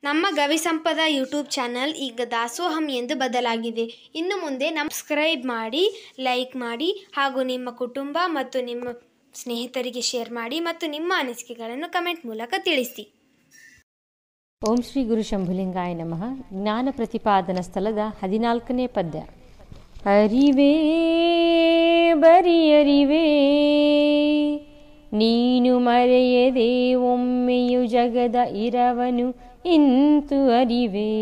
ನಮ್ಮ ಗವಿಸಂಪದ YouTube channel ಈಗ ದಾಸೋಹಂ ಎಂದು ಬದಲಾಗಿದೆ. ಇನ್ನು ಮುಂದೆ ಸಬ್ಸ್ಕ್ರೈಬ್ ಮಾಡಿ, ಲೈಕ್ ಮಾಡಿ ಹಾಗೂ ನಿಮ್ಮ ಕುಟುಂಬ ಮತ್ತು ನಿಮ್ಮ ಸ್ನೇಹಿತರಿಗೆ ಶೇರ್ ಮಾಡಿ ಮತ್ತು ನಿಮ್ಮ ಅನಿಸಿಕೆಗಳನ್ನು ಕಮೆಂಟ್ ಮೂಲಕ ತಿಳಿಸಿ. ಓಂ ಶ್ರೀ ಗುರು ಶಂಭುಲಿಂಗಾಯ ನಮಃ. ಜ್ಞಾನ ಪ್ರತಿಪಾದನ ಸ್ಥಳದ 14ನೇ ಪದ್ಯ. ಅರಿವೇ ಬರಿಯರಿವೇ ನೀನು ಮರೆಯದೆ ಒಮ್ಮೆಯು ಜಗದ ಇರವನು ಇಂತು ಅರಿವೇ.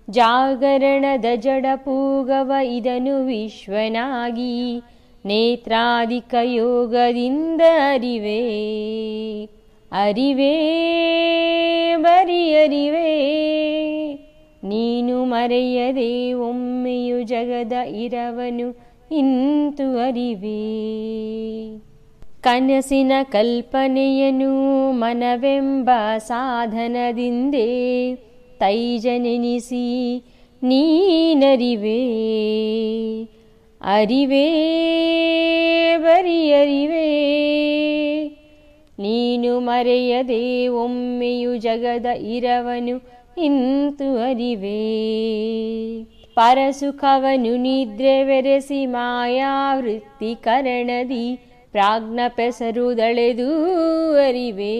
ಜಾಗರಣದ ಜಡ ಪೂಗವ ಇದನು ವಿಶ್ವನಾಗಿ ನೇತ್ರಾದಿಕ ಯೋಗದಿಂದ ಅರಿವೇ. ಅರಿವೇ ಬರಿಯರಿವೇ ನೀನು ಮರೆಯದೆ ಒಮ್ಮೆಯು ಜಗದ ಇರವನು ಇಂತು ಅರಿವೇ. ಕನಸಿನ ಕಲ್ಪನೆಯನು ಮನವೆಂಬ ಸಾಧನದಿಂದೇ ತೈಜನೆನಿಸಿ ನೀನರಿವೇ. ಅರಿವೇ ಬರಿಯರಿವೇ ನೀನು ಮರೆಯದೆ ಒಮ್ಮೆಯು ಜಗದ ಇರವನು ಇಂತು ಅರಿವೇ. ಪರಸುಖವನು ನಿದ್ರೆ ಬೆರೆಸಿ ಮಾಯಾವೃತ್ತಿ ಕರಣದಿ ಪ್ರಾಜ್ಞ ಪೆಸರುದಳೆದು ಅರಿವೇ.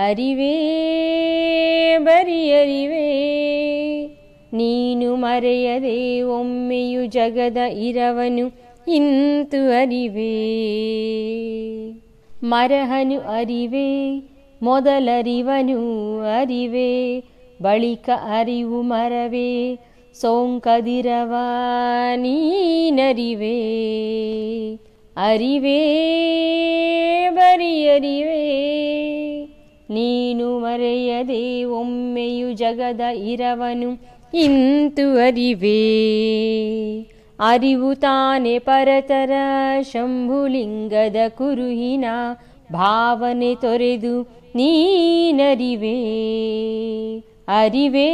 ಅರಿವೇ ಬರಿಯರಿವೇ ನೀನು ಮರೆಯದೆ ಒಮ್ಮೆಯು ಜಗದ ಇರವನು ಇಂತು ಅರಿವೇ. ಮರಹನು ಅರಿವೇ ಮೊದಲರಿವನು ಅರಿವೇ. ಬಳಿಕ ಅರಿವು ಮರವೇ ಸೋಂಕದಿರವ ನೀನರಿವೇ. ಅರಿವೇ ಬರಿಯರಿವೇ ನೀನು ಮರೆಯದೆ ಒಮ್ಮೆಯು ಜಗದ ಇರವನು ಇಂತು ಅರಿವೇ. ಅರಿವು ತಾನೆ ಪರತರ ಶಂಭುಲಿಂಗದ ಕುರುಹಿನ ಭಾವನೆ ತೊರೆದು ನೀನರಿವೇ. ಅರಿವೇ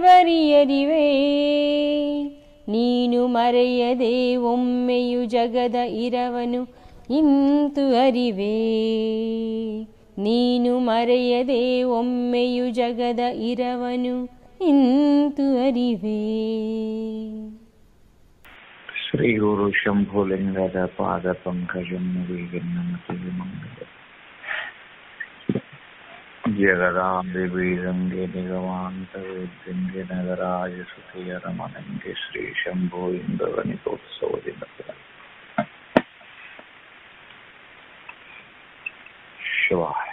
ಬರಿಯರಿವೇ ನೀನು ಮರೆಯದೆ ಒಮ್ಮೆಯು ಜಗದ ಇರವನು ಇಂತು ಅರಿವೇ. ನೀನು ಮರೆಯದೆ ಒಮ್ಮೆಯು ಜಗದ ಇರವನು ಇಂತು ಅರಿವೇ. ಶ್ರೀ ಗುರು ಶಂಭುಲಿಂಗದ ಪಾದ ಪಂಕಜಂ ಮುಗಿಗೆ ನಮತಿಗೆ ಮಂಗಲ. ಜಗದಾಂಬೆ ಬೀರಂಗೆ ನಿಗಮಾಂತ ವೇದ್ಯಂಗೆ ನಗರಾಜ ಸುಖಿಯ ರಮಣಂಗೆ ಶ್ರೀ ಶಂಭು ಇಂದ್ರವನಿಕೋತ್ಸವದಿಂದ ಶಿವಾಯ.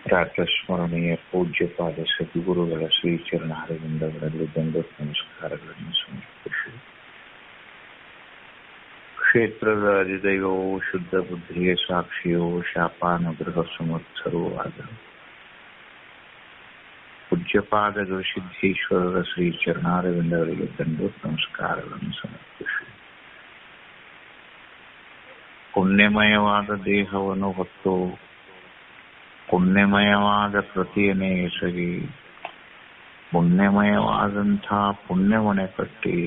ಪ್ರಾತಸ್ಮರಣೀಯ ಪೂಜ್ಯಪಾದ ಸದ್ಗುರುಗಳ ಶ್ರೀಚರಣಾರವಿಂದಗಳಲ್ಲಿ ದಂಡೋತ್ ನಮಸ್ಕಾರಗಳನ್ನು ಸಮರ್ಪಿಸಿ ಕ್ಷೇತ್ರದ ಅಧಿದೈವವೂ ಶುದ್ಧ ಬುದ್ಧಿಯ ಸಾಕ್ಷಿಯೋ ಶಾಪಾನುಗ್ರಹ ಸಮರ್ಥರೂ ಆದ ಪೂಜ್ಯಪಾದ ಗುರುಸಿದ್ದೇಶ್ವರರ ಶ್ರೀಚರಣಾರವಿಂದಗಳಿಗೆ ದಂಡೋತ್ ನಮಸ್ಕಾರಗಳನ್ನು ಸಮರ್ಪಿಸಿ ಪುಣ್ಯಮಯವಾದ ದೇಹವನ್ನು ಹೊತ್ತು ಪುಣ್ಯಮಯವಾದ ಪ್ರತಿಯನ್ನೇ ಎಸಗಿ ಪುಣ್ಯಮಯವಾದಂಥ ಪುಣ್ಯವನೆ ಕಟ್ಟಿ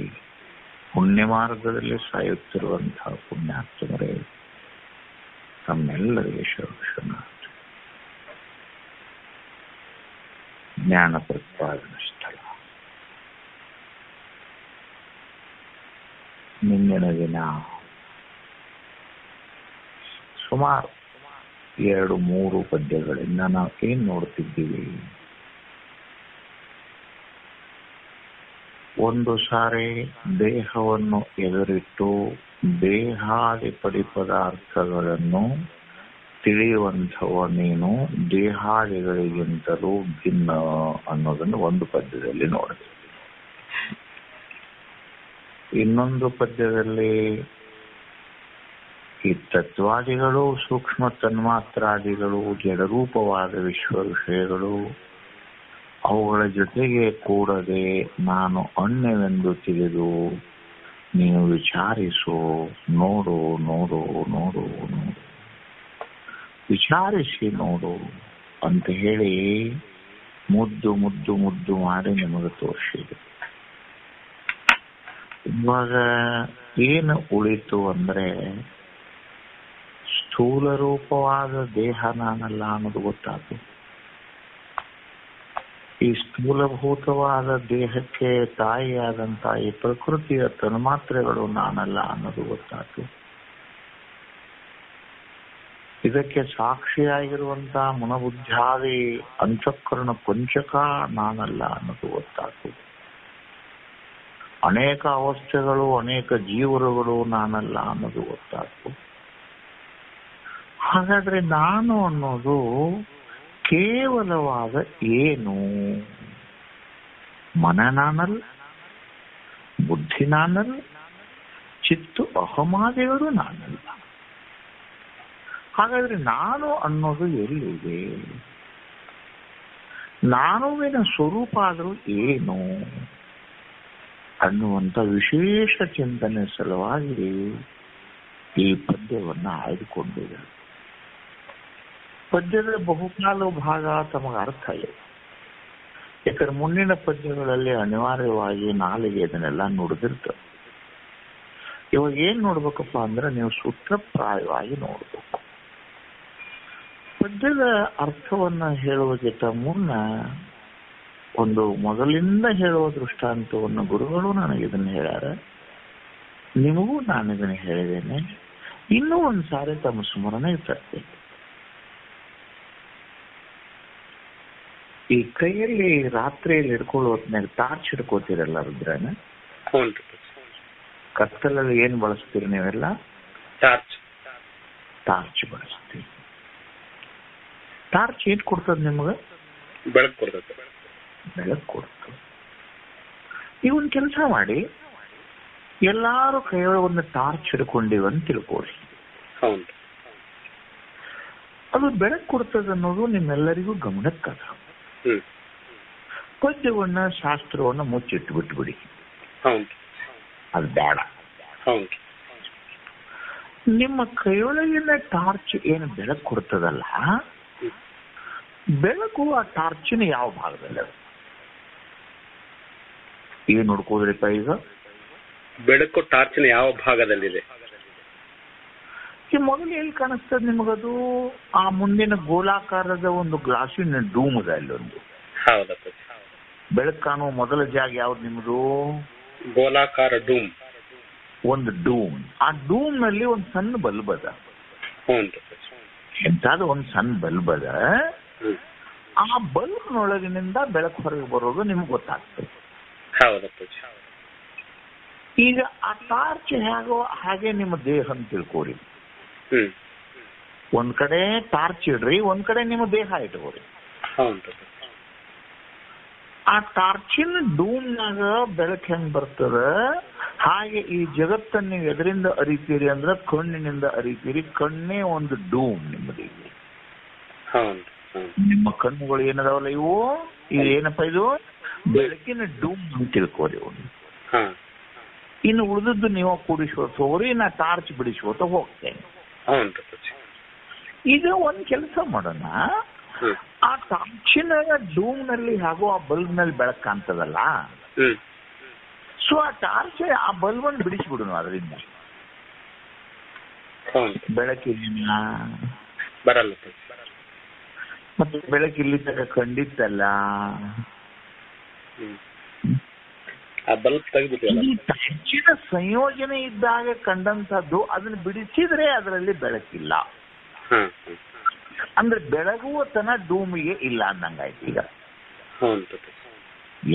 ಪುಣ್ಯ ಮಾರ್ಗದಲ್ಲಿ ಸಾಯುತ್ತಿರುವಂತಹ ಪುಣ್ಯಾತ್ಮರೇ ತಮ್ಮೆಲ್ಲರಿಗೆ ಶರಣಾರ್ಥಿ. ಜ್ಞಾನ ಪ್ರತಿಪಾದನಾ ಸ್ಥಳ. ನಿನ್ನಿನ ದಿನ ಸುಮಾರು 2-3 ಪದ್ಯಗಳಿಂದ ನಾವು ಏನ್ ನೋಡ್ತಿದ್ದೀವಿ? ಒಂದು ಸಾರಿ ದೇಹವನ್ನು ಎದುರಿಟ್ಟು ದೇಹಾದಿ ಪದಾರ್ಥಗಳನ್ನು ತಿಳಿಯುವಂಥವ ನೀನು ದೇಹಾದಿಗಳಿಗಿಂತಲೂ ಭಿನ್ನ ಅನ್ನೋದನ್ನು ಒಂದು ಪದ್ಯದಲ್ಲಿ ನೋಡ್ತೀವಿ. ಇನ್ನೊಂದು ಪದ್ಯದಲ್ಲಿ ಈ ತತ್ವಾದಿಗಳು, ಸೂಕ್ಷ್ಮ ತನ್ಮಾತ್ರಾದಿಗಳು, ಜಡರೂಪವಾದ ವಿಶ್ವ ವಿಷಯಗಳು, ಅವುಗಳ ಜೊತೆಗೆ ಕೂಡದೆ ನಾನು ಅನ್ಯವೆಂದು ತಿಳಿದು ನೀನು ವಿಚಾರಿಸು, ನೋಡು ನೋಡು ನೋಡು ನೋಡು, ವಿಚಾರಿಸಿ ನೋಡು ಅಂತ ಹೇಳಿ ಮುದ್ದು ಮುದ್ದು ಮುದ್ದು ಮಾಡಿ ನಿಮಗೆ ತೋರಿಸಿದೆ. ಇವಾಗ ಏನು ಉಳಿತು ಅಂದ್ರೆ ಸ್ಥೂಲ ರೂಪವಾದ ದೇಹ ನಾನಲ್ಲ ಅನ್ನೋದು ಗೊತ್ತಾಯ್ತು. ಈ ಸ್ಥೂಲಭೂತವಾದ ದೇಹಕ್ಕೆ ತಾಯಿಯಾದಂತ ಈ ಪ್ರಕೃತಿಯ ತನ್ಮಾತ್ರೆಗಳು ನಾನಲ್ಲ ಅನ್ನೋದು ಗೊತ್ತಾಯ್ತು. ಇದಕ್ಕೆ ಸಾಕ್ಷಿಯಾಗಿರುವಂತ ಮನೋಬುದ್ಧಾದಿ ಅಂತಃಕರಣ ಪಂಚಕ ನಾನಲ್ಲ ಅನ್ನೋದು ಗೊತ್ತಾಯ್ತು. ಅನೇಕ ಅವಸ್ಥೆಗಳು, ಅನೇಕ ಜೀವರುಗಳು ನಾನಲ್ಲ ಅನ್ನೋದು ಗೊತ್ತಾಯ್ತು. ಹಾಗಾದ್ರೆ ನಾನು ಅನ್ನೋದು ಕೇವಲವಾದ ಏನು? ಮನ ನಾನಲ್ಲ, ಬುದ್ಧಿ ನಾನಲ್ಲ, ಚಿತ್ತು ಅಹಮಾದಿಗಳು ನಾನಲ್ಲ. ಹಾಗಾದ್ರೆ ನಾನು ಅನ್ನೋದು ಎಲ್ಲಿದೆ? ನಾನುವಿನ ಸ್ವರೂಪ ಆದರೂ ಏನು ಅನ್ನುವಂಥ ವಿಶೇಷ ಚಿಂತನೆ ಸಲುವಾಗಿ ಈ ಪದ್ಯವನ್ನು ಆಯ್ದುಕೊಂಡಿದೆ. ಪದ್ಯದ ಬಹುಕಾಲು ಭಾಗ ತಮಗೆ ಅರ್ಥ ಇದೆ. ಯಾಕಂದ್ರೆ ಮುಂದಿನ ಪದ್ಯಗಳಲ್ಲಿ ಅನಿವಾರ್ಯವಾಗಿ ನಾಲಿಗೆ ಇದನ್ನೆಲ್ಲ ನುಡಿದಿರ್ತವೆ. ಇವಾಗ ಏನ್ ನೋಡ್ಬೇಕಪ್ಪ ಅಂದ್ರೆ ನೀವು ಸೂತ್ರಪ್ರಾಯವಾಗಿ ನೋಡ್ಬೇಕು. ಪದ್ಯದ ಅರ್ಥವನ್ನ ಹೇಳುವುದಕ್ಕಿಂತ ಮುನ್ನ ಒಂದು ಮೊದಲಿಂದ ಹೇಳುವ ದೃಷ್ಟಾಂತವನ್ನು ಗುರುಗಳು ನನಗೆ ಇದನ್ನ ಹೇಳ್ಯಾರ, ನಿಮಗೂ ನಾನು ಇದನ್ನ ಹೇಳಿದ್ದೇನೆ. ಇನ್ನೂ ಒಂದ್ಸಾರಿ ತಮ್ಮ ಸ್ಮರಣೆ ತರ್ತೀನಿ. ಈ ಕೈಯಲ್ಲಿ ರಾತ್ರಿಯಲ್ಲಿ ಹಿಡ್ಕೊಳ್ಳೋ ಹೊತ್ನಾಗ ಟಾರ್ಚ್ ಹಿಡ್ಕೋತೀರಲ್ಲ ರುದ್ರನ, ಕತ್ತಲಲ್ಲಿ ಏನ್ ಬಳಸ್ತೀರಿ ನೀವೆಲ್ಲ? ಟಾರ್ಚ್ ಬಳಸ್ತೀರಿ. ಟಾರ್ಚ್ ಏನ್ ಕೊಡ್ತದ ನಿಮ್ಗ? ಬೆಳಕು ಕೊಡ್ತದೆ. ಇವನ್ ಕೆಲಸ ಮಾಡಿ, ಎಲ್ಲಾರು ಕೈಯೊಳಗೆ ಒಂದು ಟಾರ್ಚ್ ಹಿಡ್ಕೊಂಡಿವಂತ ತಿಳ್ಕೊಳ್ಳಿ. ಅದು ಬೆಳಕು ಕೊಡ್ತದ ಅನ್ನೋದು ನಿಮ್ಮೆಲ್ಲರಿಗೂ ಗಮನಕ್ಕದ. ಪದ್ಯವನ್ನ ಶಾಸ್ತ್ರವನ್ನ ಮುಚ್ಚಿಟ್ಟು ಬಿಟ್ಬಿಡಿ, ಅದು ಬೇಡ. ನಿಮ್ಮ ಕೈಯೊಳಗಿನ ಟಾರ್ಚ್ ಏನು ಬೆಳಕು ಕೊಡ್ತದಲ್ಲ, ಬೆಳಕು ಆ ಟಾರ್ಚಿನ ಯಾವ ಭಾಗದಲ್ಲಿ ಅದು? ಏನ್ ನೋಡ್ಕೋದ್ರಿಪ್ಪ ಈಗ? ಬೆಳಕು ಟಾರ್ಚಿನ ಯಾವ ಭಾಗದಲ್ಲಿದೆ? ಈ ಮೊದಲು ಎಲ್ಲಿ ಕಾಣಿಸ್ತದ ನಿಮಗದು? ಆ ಮುಂದಿನ ಗೋಲಾಕಾರದ ಒಂದು ಗ್ಲಾಸಿನ ಡೂಮ್ ಅದ, ಅಲ್ಲೊಂದು ಬೆಳಕು ಕಾಣುವ ಮೊದಲ ಜಾಗ ಯಾವ್ದು ನಿಮ್ದು? ಗೋಲಾಕಾರ ಡೂಮ್. ಒಂದು ಡೂಮ್. ಆ ಡೂಮ್ ನಲ್ಲಿ ಒಂದು ಸಣ್ಣ ಬಲ್ಬ್ ಅದ. ಎಂತಾದ ಒಂದು ಸಣ್ಣ ಬಲ್ಬ್ ಅದ. ಆ ಬಲ್ಬ್ ನೊಳಗಿನಿಂದ ಬೆಳಕು ಹೊರಗೆ ಬರೋದು ನಿಮ್ಗೆ ಗೊತ್ತಾಗ್ತದೆ. ಈಗ ಆ ಟಾರ್ಚ್ ಹೇಗೋ ಹಾಗೆ ನಿಮ್ಮ ದೇಹ ಅಂತ ತಿಳ್ಕೊರಿ. ಒಂದ್ ಕಡೆ ಟಾರ್ಚ್ ಇಡ್ರಿ, ಒಂದ್ ಕಡೆ ನಿಮ್ಮ ದೇಹ ಇಟ್ಕೋರಿ. ಆ ಟಾರ್ಚಿನ ಡೂಮ್ನಾಗ ಬೆಳಕು ಹೆಂಗ್ ಬರ್ತದ ಹಾಗೆ ಈ ಜಗತ್ತನ್ನ ನೀವು ಎದರಿಂದ ಅರಿತೀರಿ ಅಂದ್ರೆ ಕಣ್ಣಿನಿಂದ ಅರಿತೀರಿ. ಕಣ್ಣೇ ಒಂದು ಡೂಮ್ ನಿಮ್ಮದು. ನಿಮ್ಮ ಕಣ್ಣುಗಳು ಏನದಾವಲ್ಲ ಇವು, ಏನಪ್ಪ ಇದು? ಬೆಳಕಿನ ಡೂಮ್ ಅಂತ ತಿಳ್ಕೋರಿ. ಇನ್ನು ಉಳಿದದ್ದು ನೀವು ಕೂಡಿಸ್ಕೋತ ಹೋಗ್ರಿ, ನಾ ಟಾರ್ಚ್ ಬಿಡಿಸ್ಕೋತ ಹೋಗ್ತೇನೆ. ಈಗ ಒಂದ್ ಕೆಲಸ ಮಾಡೋಣ, ಆ ಟಾರ್ಚಿನ ಡೂಮ್ ನಲ್ಲಿ ಹಾಗೂ ಆ ಬಲ್ಬ್ ನಲ್ಲಿ ಬೆಳಕು ಕಾಣ್ತದಲ್ಲ, ಸೊ ಆ ಟಾರ್ಚ್ ಆ ಬಲ್ಬ್ ಅನ್ನು ಬಿಡಿಸ್ಬಿಡೋಣ. ಅದರಿಂದ ಬೆಳಕಿಲ್ಲ, ಬರಲ್ಲ. ಮತ್ತೆ ಬೆಳಕಿಲ್ಲಿ ತಗ ಖಂಡಿತಲ್ಲ. ಹೆಚ್ಚಿನ ಸಂಯೋಜನೆ ಇದ್ದಾಗ ಕಂಡಂತದ್ದು ಅದನ್ನ ಬಿಡಿಸಿದ್ರೆ ಅದರಲ್ಲಿ ಬೆಳಕಿಲ್ಲ. ಅಂದ್ರೆ ಬೆಳಗುವ ತನ ಡೂಮಿಗೆ ಇಲ್ಲ ಅಂದಂಗಾಯ್ತು. ಈಗ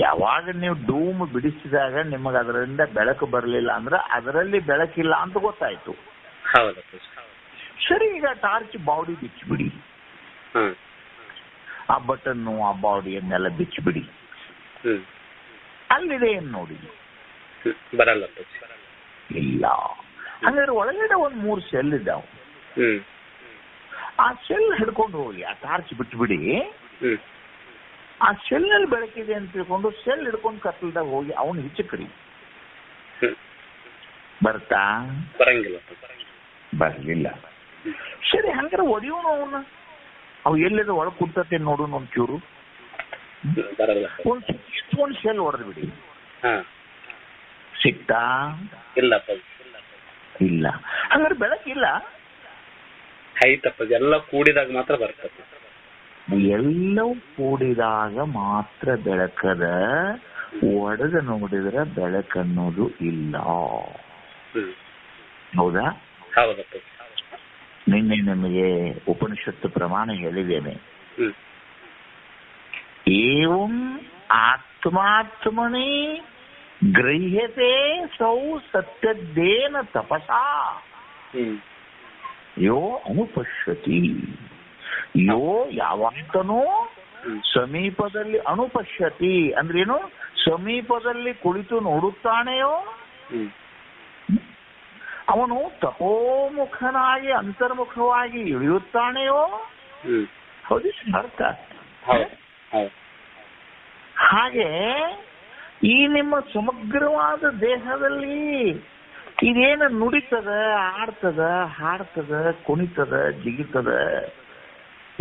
ಯಾವಾಗ ನೀವು ಡೂಮ್ ಬಿಡಿಸಿದಾಗ ನಿಮಗೆ ಅದರಿಂದ ಬೆಳಕು ಬರಲಿಲ್ಲ ಅಂದ್ರೆ ಅದರಲ್ಲಿ ಬೆಳಕಿಲ್ಲ ಅಂತ ಗೊತ್ತಾಯ್ತು. ಸರಿ, ಈಗ ಟಾರ್ಚ್ ಬಾಡಿ ಬಿಚ್ಚಿಬಿಡಿ. ಆ ಬಟನ್ನು ಆ ಬಾಡಿಯನ್ನೆಲ್ಲ ಬಿಚ್ಚಿಬಿಡಿ. ಅಲ್ಲಿದೆ ಏನ್ ನೋಡಿ? ಬರಲ್ಲ. ಇಲ್ಲ. ಹಂಗಾದ್ರೆ ಒಳಗಡೆ ಒಂದ್ 3 ಸೆಲ್ ಇದ್ದಾವ. ಆ ಸೆಲ್ ಹಿಡ್ಕೊಂಡು ಹೋಗಿ ಆ ಟಾರ್ಚ್ ಬಿಟ್ಬಿಡಿ. ಆ ಸೆಲ್ ನಲ್ಲಿ ಬೆಳಕಿದೆ ಅಂತ ತಿಳ್ಕೊಂಡು ಸೆಲ್ ಹಿಡ್ಕೊಂಡು ಕತ್ತಲ್ದಾಗ ಹೋಗಿ ಅವನು ಹೆಚ್ಚು ಕಡಿ ಬರ್ತಾ? ಬರಂಗಿಲ್ಲ. ಬರ್ಲಿಲ್ಲ. ಸರಿ, ಹಂಗಾರೆ ಒಡೆಯೋನು ಅವನ್ನ. ಅವು ಎಲ್ಲಿದ ಒಳಗೆ ಕುಡ್ತತೆ ನೋಡು ಒಂಚೂರು. ಒಂದ್ ಸೆಲ್ ಹೊಡೆದ್ ಬಿಡಿ. ಸಿಕ್ತಾ? ಇಲ್ಲ. ಇಲ್ಲ. ಹಂಗಾರೆ ಬೆಳಕಿಲ್ಲ. ಆಯ್ತಪ್ಪಾಜಿ, ಎಲ್ಲ ಕೂಡಿದಾಗ ಮಾತ್ರ ಬರ್ತದೆ. ಎಲ್ಲವೂ ಕೂಡಿದಾಗ ಮಾತ್ರ ಬೆಳಕದ. ಒಡೆದು ನೋಡಿದ್ರೆ ಬೆಳಕನ್ನೋದು ಇಲ್ಲ. ಹೌದಾ? ಹೌದಪ್ಪ. ನಿನ್ನೆ ನಿಮಗೆ ಉಪನಿಷತ್ತು ಪ್ರಮಾಣ ಹೇಳಿದ್ದೇನೆ. ಏವಂ ಆತ್ಮಾತ್ಮನೇ ಗೃಹ್ಯತೆ ಸೌ ಸತ್ಯದ್ದೇನ ತಪಸಾ ಯೋ ಅನುಪಶ್ಯತಿ. ಯೋ ಯಾವಾತನೋ ಸಮೀಪದಲ್ಲಿ ಅನುಪಶ್ಯತಿ ಅಂದ್ರೇನು? ಸಮೀಪದಲ್ಲಿ ಕುಳಿತು ನೋಡುತ್ತಾನೆಯೋ ಅವನು ತಪೋಮುಖನಾಗಿ ಅಂತರ್ಮುಖವಾಗಿ ಇಳಿಯುತ್ತಾನೆಯೋ. ಹೌದು ಅರ್ಥ. ಹಾಗೆ ಈ ನಿಮ್ಮ ಸಮಗ್ರವಾದ ದೇಹದಲ್ಲಿ ಇದೇನು ನುಡಿತದ, ಆಡ್ತದ, ಹಾಡ್ತದ, ಕುಣಿತದ, ಜಿಗಿತದ,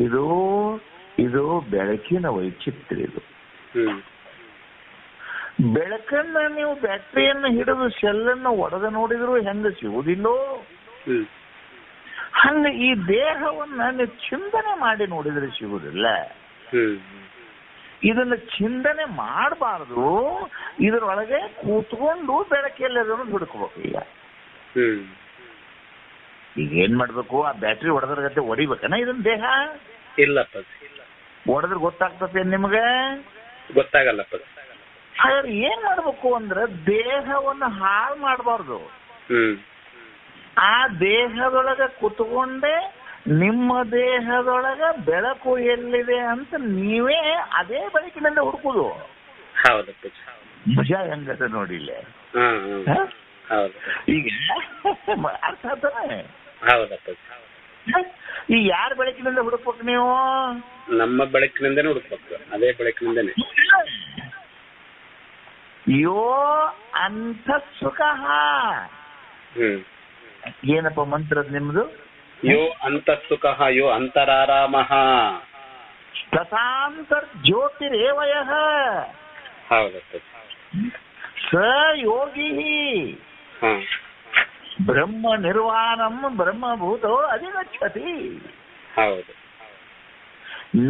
ಇದು ಇದು ಬೆಳಕಿನ ವೈಚಿತ್ರ್ಯ. ಇದು ಬೆಳಕನ್ನ ನೀವು ಬ್ಯಾಟ್ರಿಯನ್ನು ಹಿಡಿದು ಸೆಲ್ಲನ್ನು ಒಡೆದು ನೋಡಿದ್ರು ಹೆಂಗ ಸಿಗುವುದಿಲ್ಲೋ, ಹಂಗ ಈ ದೇಹವನ್ನ ನೀವು ಚಿಂತನೆ ಮಾಡಿ ನೋಡಿದ್ರೆ ಸಿಗುವುದಿಲ್ಲ. ಇದನ್ನ ಚಿಂತನೆ ಮಾಡಬಾರ್ದು. ಇದರೊಳಗೆ ಕೂತ್ಕೊಂಡು ಬೆಳಕೆಲ್ಲದನ್ನು ಹುಡುಕ್ಬೇಕು. ಈಗ ಏನ್ ಮಾಡ್ಬೇಕು? ಆ ಬ್ಯಾಟ್ರಿ ಹೊಡೆದ್ರ ಗತೆ ಹೊಡಿಬೇಕನ ಇದನ್ನ ದೇಹ? ಇಲ್ಲಪ್ಪ, ಹೊಡೆದ್ರೆ ಗೊತ್ತಾಗ್ತತೆ ನಿಮ್ಗೆ? ಗೊತ್ತಾಗಲ್ಲಪ್ಪ. ಹಾಗಾದ್ರೆ ಏನ್ ಮಾಡ್ಬೇಕು ಅಂದ್ರೆ ದೇಹವನ್ನು ಹಾಳು ಮಾಡಬಾರ್ದು. ಆ ದೇಹದೊಳಗೆ ಕುತ್ಕೊಂಡೆ ನಿಮ್ಮ ದೇಹದೊಳಗ ಬೆಳಕು ಎಲ್ಲಿದೆ ಅಂತ ನೀವೇ ಅದೇ ಬೆಳಕಿನಿಂದ ಹುಡುಕುದು. ಹೌದಪ್ಪ. ಮಜಾ ಹೆಂಗದ ನೋಡಿಲ್ಲ ಈಗ? ಅರ್ಥ ಆಗ್ತಾನೆ? ಹೌದಪ್ಪ. ಈಗ ಯಾರ ಬೆಳಕಿನಿಂದ ಹುಡುಕ್ಬೇಕು ನೀವು? ನಮ್ಮ ಬೆಳಕಿನಿಂದನೇ ಹುಡುಕ್ಬೇಕು, ಅದೇ ಬೆಳಕಿನಿಂದನೇ. ಯೋ ಅಂತ ಸುಖ. ಏನಪ್ಪ ಮಂತ್ರದ ನಿಮ್ದು? ಯೋ ಅಂತ ಸುಖ ಯೋ ಅಂತರಾರಾಮ ತಥಾಂತರ್ ಜ್ಯೋತಿರೇವಯ. ಹೌದಪ್ಪ. ಸ ಯೋಗಿ ಬ್ರಹ್ಮ ನಿರ್ವಾಣಂ ಬ್ರಹ್ಮಭೂತೋ ಅಧಿಗಚ್ಚತಿ. ಹೌದು.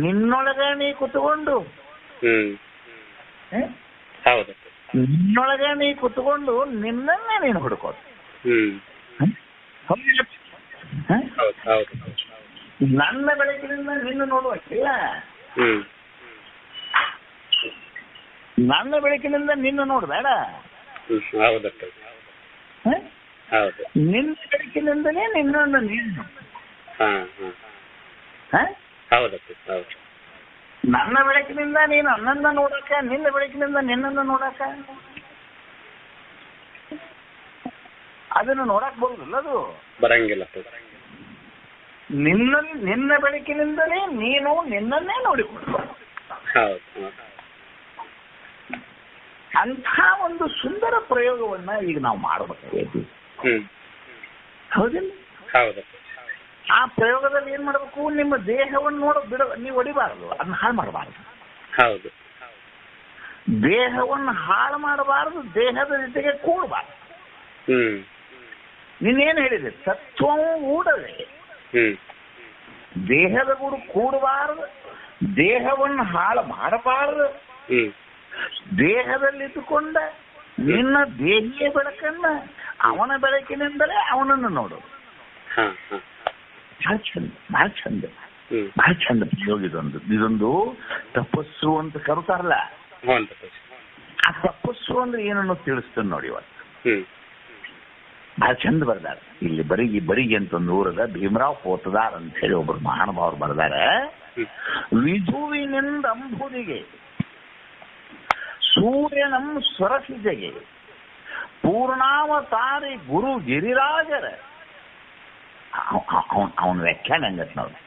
ನಿನ್ನೊಳಗ ನೀ ಕುತ್ಕೊಂಡು ಹೌದು, ನಿನ್ನೊಳಗ ನೀ ಕುತ್ಕೊಂಡು ನಿನ್ನನ್ನೇ ನೀನು ಹುಡುಕೋದು. ನನ್ನ ಬೆಳಕಿನಿಂದ ನಿನ್ನ ನೋಡುವಕ್ಕಿಲ್ಲ. ನನ್ನ ಬೆಳಕಿನಿಂದ ನಿನ್ನ ನೋಡ್ಬೇಡ. ಹೌದಪ್ಪ. ಹೌದು. ನಿನ್ನ ಬೆಳಕಿನಿಂದಲೇ ನಿನ್ನನ್ನು ನೀನು. ಹೌದಪ್ಪ. ಹೌದು. ನನ್ನ ಬೆಳಕಿನಿಂದ ನೀನು ನನ್ನನ್ನ ನೋಡಕ, ನಿನ್ನ ಬೆಳಕಿನಿಂದ ನಿನ್ನನ್ನು ನೋಡಕ ಅದನ್ನು ನೋಡಕ್ ಬರುದಿಲ್ಲ. ಅದು ಬರಂಗಿಲ್ಲ. ನಿನ್ನ ಬೆಳಕಿನಿಂದಲೇ ನೀನು ನಿನ್ನನ್ನೇ ನೋಡಿಕೊಳ್ಳುವ. ಅಂಥ ಒಂದು ಸುಂದರ ಪ್ರಯೋಗವನ್ನ ಈಗ ನಾವು ಮಾಡಬೇಕಾಗೈತಿ. ಹೌದಿಲ್ಲ? ಆ ಪ್ರಯೋಗದಲ್ಲಿ ಏನ್ ಮಾಡ್ಬೇಕು? ನಿಮ್ಮ ದೇಹವನ್ನು ನೋಡ ನೀವು ಹೊಡಿಬಾರದು, ಅದನ್ನ ಹಾಳು ಮಾಡಬಾರದು. ಹೌದು. ದೇಹವನ್ನು ಹಾಳು ಮಾಡಬಾರದು, ದೇಹದ ಜೊತೆಗೆ ಕೂಡಬಾರದು. ನೀನೇನು ಹೇಳಿದೆ? ತತ್ವವು ಕೂಡದೆ ದೇಹದ ಗೂಡು ಕೂಡಬಾರದು, ದೇಹವನ್ನು ಹಾಳು ಮಾಡಬಾರದು. ದೇಹದಲ್ಲಿಟ್ಟುಕೊಂಡ ನಿನ್ನ ದೇಹಿಯ ಬೆಳಕನ್ನ ಅವನ ಬೆಳಕಿನಿಂದಲೇ ಅವನನ್ನು ನೋಡು. ಬಹಳ ಚಂದ, ಬಹಳ ಚಂದ, ಬಹಳ ಚಂದ ಪ್ರಯೋಗ ಇದೊಂದು. ಇದೊಂದು ತಪಸ್ಸು ಅಂತ ಕರುತ್ತಾರಲ್ಲ, ಆ ತಪಸ್ಸು ಅಂದ್ರೆ ಏನನ್ನು ತಿಳಿಸ್ತೇನೆ ನೋಡಿ. ಇವತ್ತು ಬಹಳ ಚಂದ ಬರ್ದಾರ. ಇಲ್ಲಿ ಬರಿಗೆ ಅಂತ ಒಂದು ಊರದ ಭೀಮರಾವ್ ಪೋತದಾರ್ ಅಂತ ಹೇಳಿ ಒಬ್ಬರು ಮಹಾನುಭಾವರು ಬರ್ದಾರ. ವಿಧುವಿನಿಂದ ಅಂಬುದಿಗೆ ಸೂರ್ಯನಂ ಸ್ವರಸಿಜೆಗೆ ಪೂರ್ಣಾವತಾರಿ ಗುರು ಗಿರಿರಾಜರ. ಅವನ ವ್ಯಾಖ್ಯಾನ ಹಂಗತ್ ನೋಡಿ.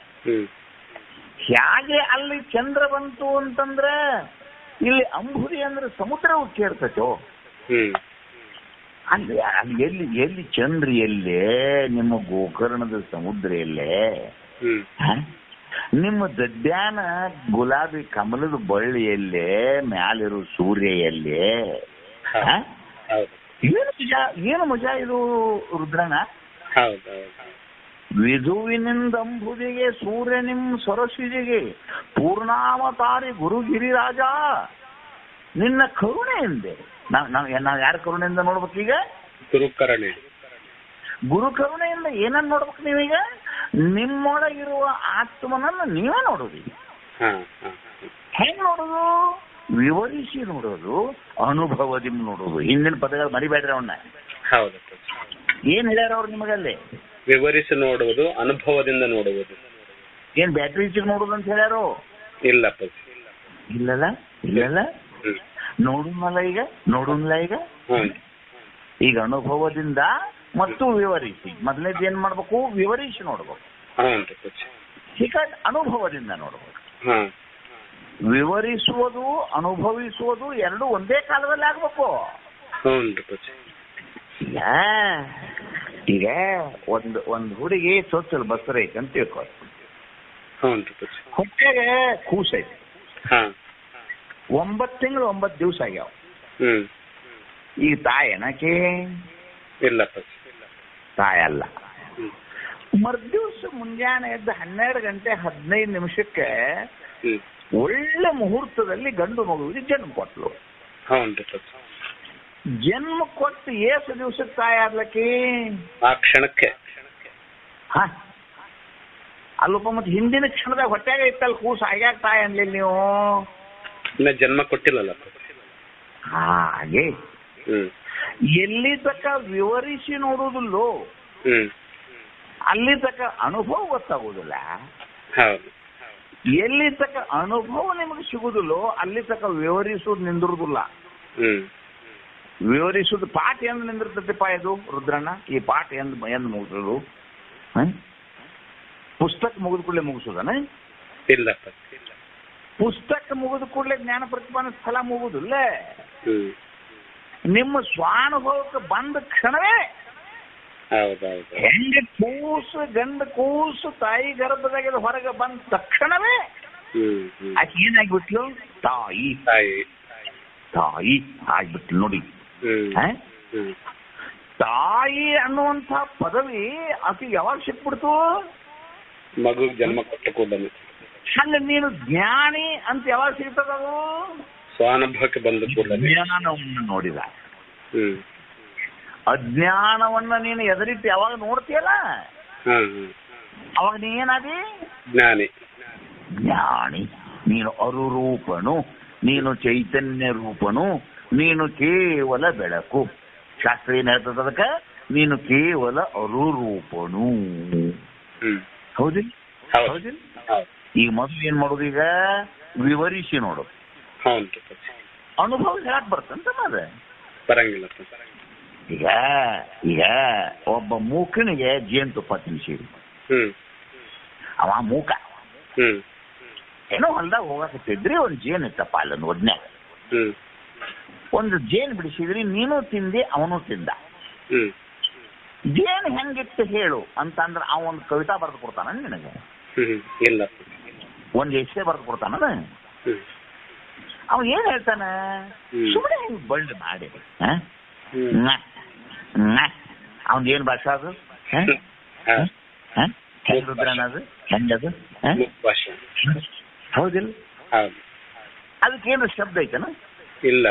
ಹೇಗೆ ಅಲ್ಲಿ ಚಂದ್ರ ಬಂತು ಅಂತಂದ್ರೆ ಇಲ್ಲಿ ಅಂಬುದಿ ಅಂದ್ರೆ ಸಮುದ್ರ ಉಕ್ಕೇರ್ತೈತೋ. ಅಲ್ಲಿ ಎಲ್ಲಿ ಎಲ್ಲಿ ಚಂದ್ರ ಎಲ್ಲೇ, ನಿಮ್ಮ ಗೋಕರ್ಣದ ಸಮುದ್ರ ಎಲ್ಲೇ, ನಿಮ್ಮ ದಡ್ಯಾನ ಗುಲಾಬಿ ಕಮಲದ ಬಳ್ಳಿ ಎಲ್ಲೇ, ಮ್ಯಾಲಿರೋ ಸೂರ್ಯ ಎಲ್ಲೇ, ಏನು ಮಜಾ ಇದು ರುದ್ರಣ್ಣ. ಹೌದೌದು. ವಿಧುವಿನಿಂದಂಬುದಿಗೆ ಸೂರ್ಯನಿಂ ಸರಸಿಜಿಗೆ ಪೂರ್ಣಾವತಾರಿ ಗುರುಗಿರಿರಾಜ ನಿನ್ನ ಕರುಣೆಯಿಂದ. ನಾವು ಯಾರ ಕರುಣೆಯಿಂದ ನೋಡ್ಬೇಕೀಗ? ಗುರುಕರುಣೆ. ಗುರು ಕರುಣೆಯಿಂದ ಏನನ್ನ ನೋಡ್ಬೇಕು ನೀವೀಗ? ನಿಮ್ಮೊಳಗಿರುವ ಆತ್ಮನನ್ನ ನೀವೇ ನೋಡೋದು. ಹೆಂಗ್ ನೋಡೋದು? ವಿವರಿಸಿ ನೋಡೋದು, ಅನುಭವದಿ ನೋಡೋದು. ಹಿಂದಿನ ಪದಗಳು ಮರಿಬೇಡ್ರಿ ಅವನ್ನ. ಹೌದು. ಏನ್ ಹೇಳ್ಯಾರ ಅವ್ರು ನಿಮಗಲ್ಲಿ? ವಿವರಿಸಿ ನೋಡುವುದು, ಅನುಭವದಿಂದ ನೋಡುವುದು. ಏನ್ ಬ್ಯಾಟ್ರಿ ಚಿಕ್ ನೋಡುದು ಅಂತ ಹೇಳ್ಯಾರು? ಇಲ್ಲಪ್ಪ. ಇಲ್ಲಲ್ಲ ನೋಡುನಲ್ಲ ಈಗ ಈಗ ಅನುಭವದಿಂದ ಮತ್ತು ವಿವರಿಸಿ. ಮೊದಲನೇದು ಏನ್ ಮಾಡ್ಬೇಕು? ವಿವರಿಸಿ ನೋಡ್ಬೇಕು. ಈಗ ಅನುಭವದಿಂದ ನೋಡ್ಬೇಕು. ವಿವರಿಸುವುದು, ಅನುಭವಿಸುವುದು ಎರಡು ಒಂದೇ ಕಾಲದಲ್ಲಿ ಆಗ್ಬೇಕು. ಈಗ ಒಂದು ಹುಡುಗಿ ಚೊಚ್ಚಲು ಬಸ್ರ ಐತೆ ಅಂತ ತಿಳ್ಕೊ. ಹೊಟ್ಟೆಗೆ ಕೂಸ ಐತಿ. 9 ತಿಂಗಳು 9 ದಿವಸ ಆಗ್ಯಾವ. ಈಗ ತಾಯಿ ಏನಕ್ಕೆ? ಇಲ್ಲಪ್ಪ, ತಾಯಿ ಅಲ್ಲ. ಮರ್ದಿವ್ಸ ಮುಂಜಾನೆ ಎದ್ದು 12 ಗಂಟೆ 15 ನಿಮಿಷಕ್ಕೆ ಒಳ್ಳೆ ಮುಹೂರ್ತದಲ್ಲಿ ಗಂಡು ಮಗುವಿಗೆ ಜನ್ಮ ಕೊಟ್ಲು. ಜನ್ಮ ಕೊಟ್ಟು ಏಸು ದಿವಸಕ್ಕೆ ತಾಯಿ ಆದ್ಲಕ್ಕಿ? ಆ ಕ್ಷಣಕ್ಕೆ. ಅಲ್ಲಪ್ಪ, ಮತ್ತೆ ಹಿಂದಿನ ಕ್ಷಣದಾಗ ಹೊಟ್ಟೆಗ ಇತ್ತಲ್ಲ ಕೂಸ, ಆಗ್ಯಾಕ ತಾಯಿ ಅನ್ಲಿಲ್ಲ ನೀವು? ಜನ್ಮ ಕೊಟ್ಟಿಲ್ಲಲ್ಲ ಹಾಗೆ. ಎಲ್ಲಿ ತಕ್ಕ ವಿವರಿಸಿ ನೋಡುವುದಿಲ್ಲೋ ಅಲ್ಲಿ ತಕ್ಕ ಅನುಭವ ಗೊತ್ತಾಗುವುದಿಲ್ಲ. ಎಲ್ಲಿ ತಕ್ಕ ಅನುಭವ ನಿಮಗೆ ಸಿಗುದಿಲ್ಲೋ ಅಲ್ಲಿ ತಕ್ಕ ವಿವರಿಸುವುದು ನಿಂದಿರುವುದಿಲ್ಲ. ವಿವರಿಸುವುದು ಪಾಠ ಎಂದು ನಿಂದಿರ್ತೈತಿಪ್ಪ ಇದು ರುದ್ರಣ್ಣ. ಈ ಪಾಠ ಎಂದು ಮುಗಿಸೋದು? ಪುಸ್ತಕ ಮುಗಿದ ಕೂಡಲೇ ಮುಗಿಸೋದನ? ಇಲ್ಲ. ಪುಸ್ತಕ ಮುಗಿದ ಕೂಡಲೇ ಜ್ಞಾನ ಪ್ರತಿಪಾದನೆ ಸ್ಥಳ ಮುಗುದಿಲ್ಲ. ನಿಮ್ಮ ಸ್ವಾನುಭವಕ್ಕೆ ಬಂದ ಕ್ಷಣವೇ ಹೆಂಗೆ ಕೂಸು, ಗಂಡ ಕೂಸು ತಾಯಿ ಗರ್ಭದಾಗ ಹೊರಗೆ ಬಂದ ತಕ್ಷಣವೇ ಆಕೆ ಏನಾಗ್ಬಿಟ್ಲು? ತಾಯಿ ಆಗ್ಬಿಟ್ಲು ನೋಡಿ. ತಾಯಿ ಅನ್ನುವಂಥ ಪದವಿ ಆಕೆ ಯಾವಾಗ ಸಿಕ್ಬಿಡ್ತು? ಮಗು ಜನ್ಮ ಕೊಟ್ಟ ಕೂಡಲೇ. ಹಂಗ ನೀನು ಜ್ಞಾನಿ ಅಂತ ಯಾವಾಗ ಸಿಗ್ತದವು? ಸ್ವಾನುಭವಕ್ಕೆ ಬಂದ ಕೂಡಲೇ. ಜ್ಞಾನವನ್ನು ನೋಡಿದ. ಅಜ್ಞಾನವನ್ನ ನೀನು ಎದುರಿಟ್ಟು ಯಾವಾಗ ನೋಡ್ತೀಯಲ್ಲ ಅವಾಗ ನೀ ಏನಾದಿ? ಜ್ಞಾನಿ. ನೀನು ಅರುರೂಪನು, ನೀನು ಚೈತನ್ಯ ರೂಪನು, ನೀನು ಕೇವಲ ಬೆಳಕು. ಶಾಸ್ತ್ರ ಏನ್ ಹೇಳ್ತದ ಅದಕ್ಕೆ? ನೀನು ಕೇವಲ ಅರುರೂಪನು. ಹೌದಿಲ್ಲ? ಈಗ ಮೊದಲು ಏನ್ ಮಾಡೋದು? ಈಗ ವಿವರಿಸಿ ನೋಡು. ಅನುಭವ ಹೇಳಕ್ ಬರ್ತಂತ ಮದ ಬರಂಗಿಲ್ಲ. ಈಗ ಒಬ್ಬ ಮೂಕನಿಗೆ ಜೇನುತುಪ್ಪ ತಿನ್ಸಿರಿ. ಅವ ಮೂಕ ಏನೋ ಹೊಲ್ದಾಗ ಹೋಗಕತ್ತಿದ್ರಿ, ಒಂದು ಜೇನು ಇತ್ತಪ್ಪ ಅಲ್ಲ ಒದ್ನ್ಯಾಗ. ಒಂದು ಜೇನು ಬಿಡಿಸಿದ್ರಿ, ನೀನು ತಿಂದೆ ಅವನು ತಿಂದ. ಜೇನು ಹೆಂಗಿತ್ತು ಹೇಳು ಅಂತಂದ್ರ ಅವ ಒಂದು ಕವಿತಾ ಬರೆದು ಕೊಡ್ತಾನ ನಿನಗೆ? ಇಲ್ಲ. ಒಂದು ಎಷ್ಟೇ ಬರೆದು ಕೊಡ್ತಾನ? ಅವ ಏನ್ ಹೇಳ್ತಾನ? ಸುಮ್ಮನೆ ಹೆಂಗ್ ಬಳ್ಳಿ ಮಾಡಿ ಅವನ್ ಏನ್ ಭಾಷೆ ಅದು? ಹೆಂಗದು? ಹೌದಿಲ್ಲ? ಅದಕ್ಕೇನು ಶಬ್ದ ಐತನ? ಇಲ್ಲ.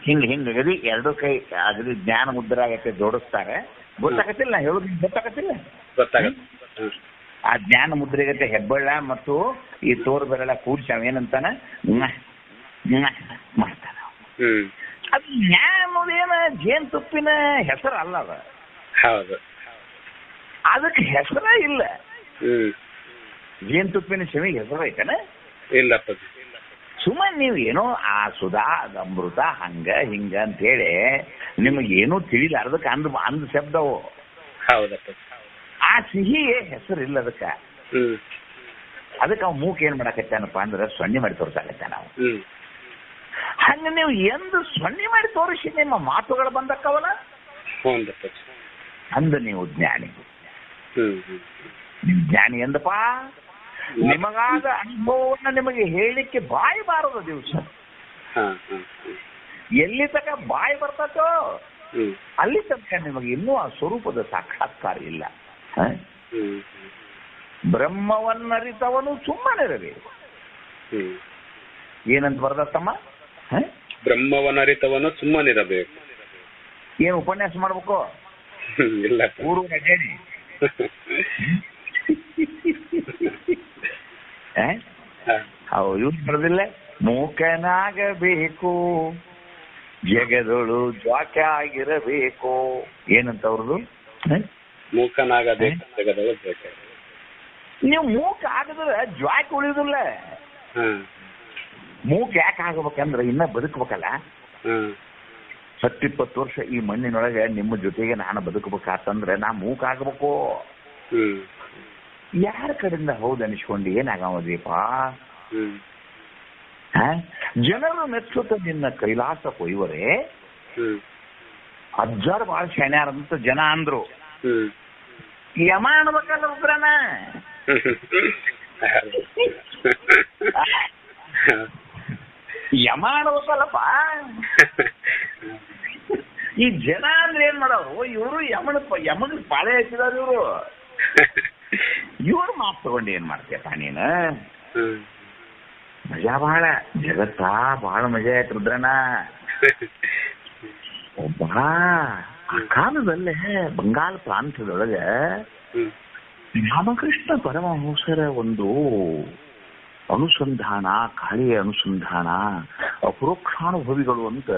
ಹಿಂಗದಿ ಎರಡು ಕೈ ಅಗದಿ ಜ್ಞಾನ ಮುದ್ರ ಆಗತ್ತೆ ಜೋಡಿಸ್ತಾರೆ. ಗೊತ್ತಾಗತ್ತಿಲ್ಲ? ನಾ ಹೇಳೋದು ಗೊತ್ತಾಗತ್ತಿಲ್ಲ? ಆ ಜ್ಞಾನ ಮುದ್ರೆಗತ್ತೆ ಹೆಬ್ಬಳ್ಳ ಮತ್ತು ಈ ತೋರು ಬೆರಳ ಕೂಡ್ಸಿ ಅವೇನಂತಾನ ಮಾಡ್ತಾನ. ಅದು ಜ್ಞಾನ ಅನ್ನೋದೇನ ಜೇನುತುಪ್ಪಿನ ಹೆಸರು ಅಲ್ಲ. ಅದ ಅದಕ್ಕೆ ಹೆಸರ ಇಲ್ಲ. ಜೇನುತುಪ್ಪಿನ ಶಮಿಗೆ ಹೆಸರು ಐತನ? ಇಲ್ಲಪ್ಪ. ಸುಮ್ಮನೆ ನೀವು ಏನೋ ಆ ಸುಧಾ ಅಮೃತ ಹಂಗ ಹಿಂಗ ಅಂತ ಹೇಳಿ ನಿಮಗೇನೂ ತಿಳಿಲಾರ್ದಕ್ಕೆ ಅಂದ ಶಬ್ದವು. ಹೌದಪ್ಪ. ಆ ಸಿಹಿಗೆ ಹೆಸರಿಲ್ಲ ಅದಕ್ಕೆ. ಅದಕ್ಕೆ ಅವ್ ಮೂಕ್ ಏನ್ ಮಾಡಕತ್ತಾನಪ್ಪ ಅಂದ್ರೆ ಸೊನ್ನೆ ಮಾಡಿ ತೋರ್ಸಾಕತ್ತಾನ ನಾವು. ಹಂಗ ನೀವು ಎಂದು ಸೊನ್ನೆ ಮಾಡಿ ತೋರಿಸಿ ನಿಮ್ಮ ಮಾತುಗಳು ಬಂದಕ್ಕವಲ್ಲ ಅಂದ ನೀವು ಜ್ಞಾನಿ. ಜ್ಞಾನಿ ಎಂದಪ್ಪ ನಿಮಗಾದ ಅನುಭವವನ್ನು ನಿಮಗೆ ಹೇಳಿಕ್ಕೆ ಬಾಯಿ ಬಾರದು ದಿವಸ. ಎಲ್ಲಿ ತಕ ಬಾಯಿ ಬರ್ತತೋ ಅಲ್ಲಿ ತನಕ ನಿಮಗೆ ಇನ್ನೂ ಆ ಸ್ವರೂಪದ ಸಾಕ್ಷಾತ್ಕಾರ ಇಲ್ಲ. ಬ್ರಹ್ಮವನ್ನರಿತವನು ಸುಮ್ಮನಿರಬೇಕು. ಏನಂತ ಬರ್ದತ್ತಮ್ಮ? ಬ್ರಹ್ಮವನ್ನರಿತವನು ಸುಮ್ಮನಿರಬೇಕು. ಏನು ಉಪನ್ಯಾಸ ಮಾಡ್ಬೇಕು? ಇಲ್ಲ ಊರು ರಜೇನಿ ಇವ್ರು ಬರೋದಿಲ್ಲ. ಮೂಕನಾಗಬೇಕು, ಜಗದೊಳು ಜ್ವಾಕೆ ಆಗಿರಬೇಕು. ಏನಂತ ಅವ್ರದ್ದು? ಮೂಕನಾಗಬೇಕು, ಜಗದೊಳು ಜ್ವಾಕೆ. ನೀವು ಮೂಕ ಆಗದ್ರೆ ಜ್ವಾಕೆ ಉಳಿಯೋದಿಲ್ಲ. ಮೂಕ ಯಾಕೆ ಆಗಬೇಕಂದ್ರೆ ಇನ್ನ ಬದುಕಬೇಕಲ್ಲ. 10-20 ವರ್ಷ ಈ ಮಣ್ಣಿನೊಳಗೆ ನಿಮ್ಮ ಜೊತೆಗೆ ನಾನು ಬದುಕಬೇಕಾತಂದ್ರೆ ನಾ ಮೂಕ ಆಗಬೇಕು. ಯಾರ ಕಡೆಯಿಂದ ಹೌದು ಅನಿಸ್ಕೊಂಡು ಏನಾಗದೀಪ? ಜನರು ಮೆಚ್ಚುತ್ತ ನಿನ್ನ ಕೈಲಾಸ ಕೊಯ್ವರೇ, ಅಜ್ಜಾರು ಬಹಳ ಶಾಣ್ಯಾರಂತ ಜನ ಅಂದ್ರು. ಯಮ ಅನ್ಬೇಕಲ್ಲ ಒಬ್ರನ. ಯಮ ಅನ್ಬೇಕಲ್ಲಪ್ಪ. ಈ ಜನ ಅಂದ್ರೆ ಏನ್ ಮಾಡೋರು? ಇವರು ಯಮನ ಪಾಳೆ ಹಚ್ಚಿದಾರ. ಇವ್ರು ಮಾತು ತಗೊಂಡು ಏನ್ ಮಾಡ್ತೀಯಪ್ಪ ನೀನು? ಮಜಾ ಬಹಳ, ಜಗತ್ತ ಬಹಳ ಮಜಾ ಆಯ್ತು ರುದ್ರಣ್ಣ. ಒಬ್ಬ ಆ ಕಾಲದಲ್ಲೇ ಬಂಗಾಳ ಪ್ರಾಂತ್ಯದೊಳಗೆ ರಾಮಕೃಷ್ಣ ಪರಮಹಂಸರ ಒಂದು ಅನುಸಂಧಾನ, ಕಾಳಿಯ ಅನುಸಂಧಾನ, ಅಪರೋಕ್ಷಾನುಭವಿಗಳು ಅಂತ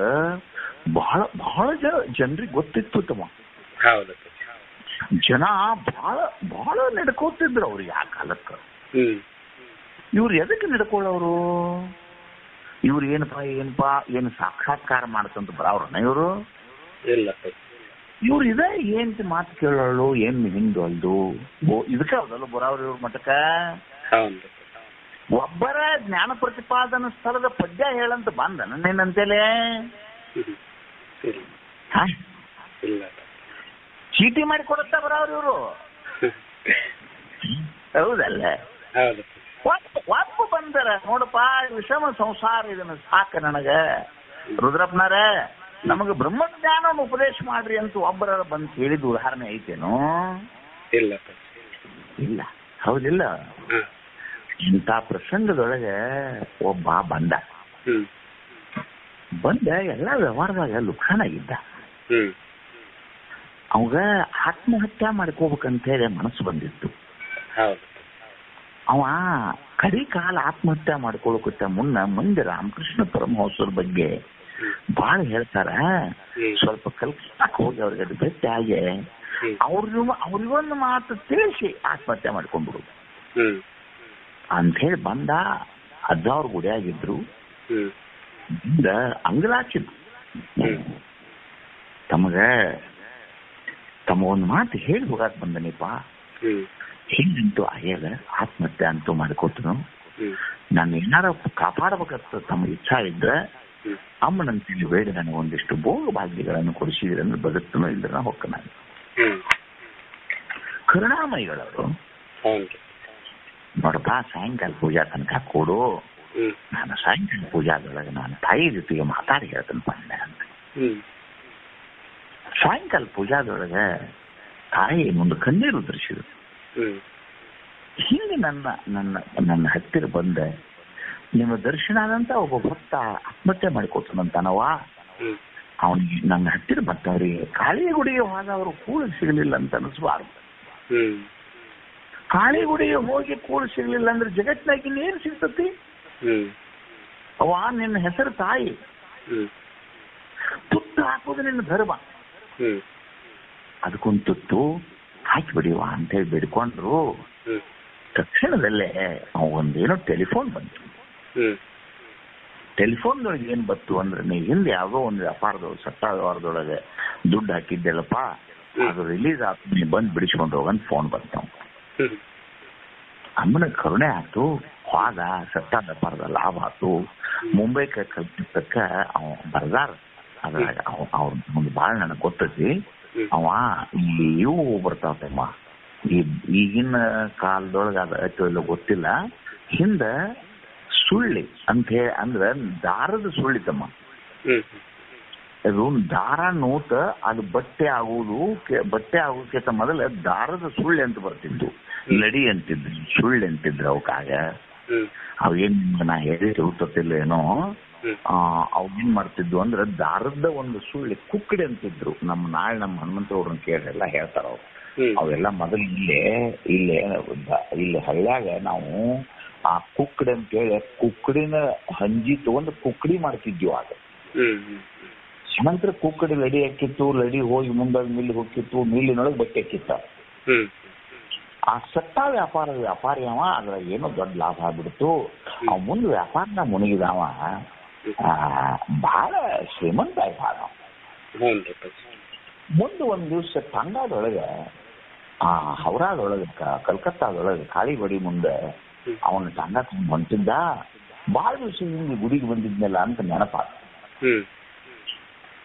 ಬಹಳ ಬಹಳ ಜನರಿಗೆ ಗೊತ್ತಿತ್ತು ತಮ್ಮ. ಜನ ಬಹಳ ಬಹಳ ನಡ್ಕೋತಿದ್ರು ಅವ್ರಿಗೆ ಆ ಕಾಲಕ್ಕೆ. ಇವ್ರು ಎದಕ್ಕೆ ನಡ್ಕೊಳ್ಳೋರು? ಇವ್ರು ಏನಪ್ಪಾ ಏನು ಸಾಕ್ಷಾತ್ಕಾರ ಮಾಡ್ತಂತ ಬರವ್ರನ್ನ ಇವರು? ಇವ್ರು ಇದ ಏನ್ ಮಾತು ಕೇಳೋಳು, ಏನ್ ಹಿಂದು ಅಲ್ದು ಇದಕ್ಕೆ ಹೌದಲ್ಲ ಬರವ್ರು ಇವ್ರ ಮಠಕ್ಕ. ಒಬ್ಬರ ಜ್ಞಾನ ಪ್ರತಿಪಾದನ ಸ್ಥಳದ ಪದ್ಯ ಹೇಳಂತ ಬಂದ ನನ್ನೇನಂತೇಲೆ ಚೀಟಿ ಮಾಡಿ ಕೊಡುತ್ತಾ ಬರವ್ರು ಇವರು? ಹೌದಲ್ಲ? ಒಬ್ಬ ಬಂದರ ನೋಡಪ್ಪ, ವಿಷಮ ಸಂಸಾರ ಇದನ್ನ ಸಾಕ ನನಗ ರುದ್ರಪ್ಪನಾರ, ನಮಗ ಬ್ರಹ್ಮಜ್ಞಾನವನ್ನು ಉಪದೇಶ ಮಾಡ್ರಿ ಅಂತ ಒಬ್ಬರ ಬಂದು ಹೇಳಿದ ಉದಾಹರಣೆ ಐತೇನು? ಇಲ್ಲ. ಹೌದಿಲ್ಲ? ಇಂಥ ಪ್ರಸಂಗದೊಳಗೆ ಒಬ್ಬ ಬಂದ ಎಲ್ಲ ವ್ಯವಹಾರದಾಗ ಲುಕ್ಷಣ ಆಗಿದ್ದ. ಅವಾಗ ಆತ್ಮಹತ್ಯೆ ಮಾಡ್ಕೋಬೇಕಂತ ಹೇಳಿ ಮನಸ್ಸು ಬಂದಿತ್ತು. ಅವ ಕಡಿ ಕಾಲ ಆತ್ಮಹತ್ಯೆ ಮಾಡ್ಕೊಳಕತ್ತ ಮುಂದೆ ರಾಮಕೃಷ್ಣ ಪರಮಹಂಸರ ಬಗ್ಗೆ ಬಹಳ ಹೇಳ್ತಾರ. ಸ್ವಲ್ಪ ಕಲ್ಪನಾಕ್ ಹೋಗಿ ಅವ್ರಿಗೆ ಅದು ಭೇಟಿ ಆಗಿ ಅವ್ರಿಗೊಂದು ಮಾತು ತಿಳಿಸಿ ಆತ್ಮಹತ್ಯೆ ಮಾಡ್ಕೊಂಡ್ಬಿಡುದು ಅಂತ ಹೇಳಿ ಬಂದ. ಅಜ್ಜವ್ರ ಗುಡಿಯಾಗಿದ್ರು. ಅಂಗಲಾಚಿದ್ರು. ತಮ್ಮ ಒಂದು ಮಾತು ಹೇಳಿ ಹೋಗಾಕ್ ಬಂದನಿಪ್ಪ, ಹಿಂಗಂತೂ ಆಗ್ಯಾದ, ಆತ್ಮಹತ್ಯೆ ಅಂತೂ ಮಾಡ್ಕೋತನು. ನಾನು ಏನಾರ ಕಾಪಾಡಬೇಕಂತ ತಮ್ಮ ಇಚ್ಛಾ ಇದ್ರೆ ಅಮ್ಮನಂತೇಳಿ ಬೇಡ, ನನಗೆ ಒಂದಿಷ್ಟು ಭೋಗ ಭಾಗ್ಯಗಳನ್ನು ಕೊಡಿಸಿದ್ರೆ ಅಂದ್ರೆ ಬದುಕ್ತನೋ ಇಲ್ಲದ ಹೊಕ್ಕ. ನಾನು ಕರುಣಾಮಯಿಗಳವರು ನೋಡಪ್ಪ, ಸಾಯಂಕಾಲ ಪೂಜಾ ತನಕ ಕೊಡು, ನಾನು ಸಾಯಂಕಾಲ ಪೂಜಾದೊಳಗೆ ನಾನು ತಾಯಿ ಜೊತೆಗೆ ಮಾತಾಡಿ ಹೇಳ್ತೇನೆ ಬಂದೆ ಅಂತ. ಸಾಯಂಕಾಲ ಪೂಜಾದೊಳಗೆ ತಾಯಿ ಒಂದು ಕಣ್ಣೀರು ಉದುರಿಸಿದ್ರು. ಹಿಂಗೆ ನನ್ನ ಹತ್ತಿರ ಬಂದೆ, ನಿಮ್ಮ ದರ್ಶನ ಆದಂತ ಒಬ್ಬ ಭಕ್ತ ಆತ್ಮಹತ್ಯೆ ಮಾಡಿಕೊಟ್ಟನಂತಾನವ. ಅವನಿಗೆ ನನ್ನ ಹತ್ತಿರ ಬರ್ತಾವ್ರಿಗೆ ಕಾಳಿ ಗುಡಿಗೆ ಹೋದ ಅವರು ಕೂಳು ಸಿಗಲಿಲ್ಲ ಅಂತ ಅನಿಸ್ಬಾರ್ದು. ಕಾಳಿ ಗುಡಿಗೆ ಹೋಗಿ ಕೂಳು ಸಿಗ್ಲಿಲ್ಲ ಅಂದ್ರೆ ಜಗತ್ತಿನಾಗ ಇನ್ನೇನು ಸಿಗ್ತತಿ? ಅವ ನಿನ್ನ ಹೆಸರು ತಾಯಿ, ತುತ್ತು ಹಾಕೋದು ನಿನ್ನ ಧರ್ಮ. ಅದಕ್ಕೊಂದು ತುತ್ತು ಹಾಕಿ ಬಿಡಿವ ಅಂತ ಹೇಳಿ ಬೇಡ್ಕೊಂಡ್ರು. ತಕ್ಷಣದಲ್ಲೇ ಒಂದೇನೋ ಟೆಲಿಫೋನ್ ಬಂತು. ಟೆಲಿಫೋನ್ದೊಳಗೆ ಏನ್ ಬಂತು ಅಂದ್ರೆ, ನೀ ಹಿಂದೆ ಯಾವುದೋ ಒಂದು ವ್ಯಾಪಾರದೊಳಗೆ ಸಟ್ಟ ವ್ಯವಹಾರದೊಳಗೆ ದುಡ್ಡು ಹಾಕಿದ್ದೆಲ್ಲಪ್ಪ, ಅದು ರಿಲೀಸ್ ಆಯ್ತು, ನೀ ಬಂದು ಬಿಡಿಸ್ಕೊಂಡು ಹೋಗಂತ ಫೋನ್ ಬಂತು. ಅಮ್ಮನ ಕರುಣೆ ಆಯ್ತು, ಹೋದ, ಸಟ್ಟ ವ್ಯಾಪಾರದ ಲಾಭ ಆಯ್ತು. ಮುಂಬೈಗೆ ಕಲ್ಪಿಸಕ್ಕ ಅವ ಬರ್ದಾರ. ಅದ್ರಾಗ ಅವ್ರ ಮುಂದೆ ಭಾಳ ನನಗೆ ಗೊತ್ತೈತಿ. ಅವ ಇವು ಬರ್ತಾವಮ್ಮ, ಈಗಿನ ಕಾಲದೊಳಗೆ ಅದ ಆಯ್ತು ಇಲ್ಲ ಗೊತ್ತಿಲ್ಲ. ಹಿಂದ ಸುಳ್ಳಿ ಅಂತ ಹೇಳಿ ಅಂದ್ರೆ ದಾರದ ಸುಳ್ಳಿತಮ್ಮ. ಅದು ದಾರ ನೋಟ ಅದು ಬಟ್ಟೆ ಆಗೋದಕ್ಕಿಂತ ಮೊದಲ ದಾರದ ಸುಳ್ಳು ಅಂತ ಬರ್ತಿದ್ದು, ಲಡಿ ಅಂತಿದ್ರು, ಸುಳ್ಳು ಅಂತಿದ್ರು ಅವಕ್ಕಾಗ. ಅವೇನ್ ನಾ ಹೇಳಿ ತಿಳ್ಕೊತಿಲ್ಲ ಏನೋ. ಅವೇನ್ ಮಾಡ್ತಿದ್ವು ಅಂದ್ರೆ ದಾರದ ಒಂದು ಸುಳ್ಳು ಕುಕ್ಕಡಿ ಅಂತಿದ್ರು. ನಮ್ಮ ಹನುಮಂತವ್ರನ್ನ ಕೇಳಿಲ್ಲ ಹೇಳ್ತಾರ ಅವ್ರು. ಅವೆಲ್ಲ ಮೊದಲು ಇಲ್ಲಿ ಹಳ್ಳ್ಯಾಗ ನಾವು ಆ ಕುಕ್ಕಡಿ ಅಂತೇಳಿ ಕುಕ್ಕಡಿನ ಹಂಜಿ ತಗೊಂಡು ಕುಕ್ಕಡಿ ಮಾಡ್ತಿದ್ವಿ ಆಗ. ನಂತರ ಕುಕ್ಕಡಿ ಲಡಿ ಹಾಕಿತ್ತು, ಲಡಿ ಹೋಗಿ ಮುಂದಾಗ ಮಿಲ್ ಹೋಗಿತ್ತು, ಮಿಲ್ಲಿನೊಳಗೆ ಬಟ್ಟೆ ಹಾಕಿತ್ತ. ಆ ಸಟ್ಟ ವ್ಯಾಪಾರಿ ಅವ ಅದ್ರ ಏನೋ ದೊಡ್ಡ ಲಾಭ ಆಗ್ಬಿಡ್ತು. ಅವ್ ಮುಂದೆ ವ್ಯಾಪಾರನ ಮುಣಗಿದವ ಬಹಳ ಶ್ರೀಮಂತ ಆಯ್ತಾನ. ಮುಂದೆ ಒಂದ್ ದಿವ್ಸ ತಂಗಾದೊಳಗೆ ಹೌರಾದೊಳಗೆ ಕಲ್ಕತ್ತಾದೊಳಗೆ ಕಾಳಿಬಡಿ ಮುಂದೆ ಅವನ ತಂಗ ತುಂಬ ಹೊಂಟಿದ್ದ. ಬಹಳ ದಿವಸ ಹಿಂಗೆ ಗುಡಿಗೆ ಬಂದಿದ್ನಲ್ಲ ಅಂತ ನೆನಪ.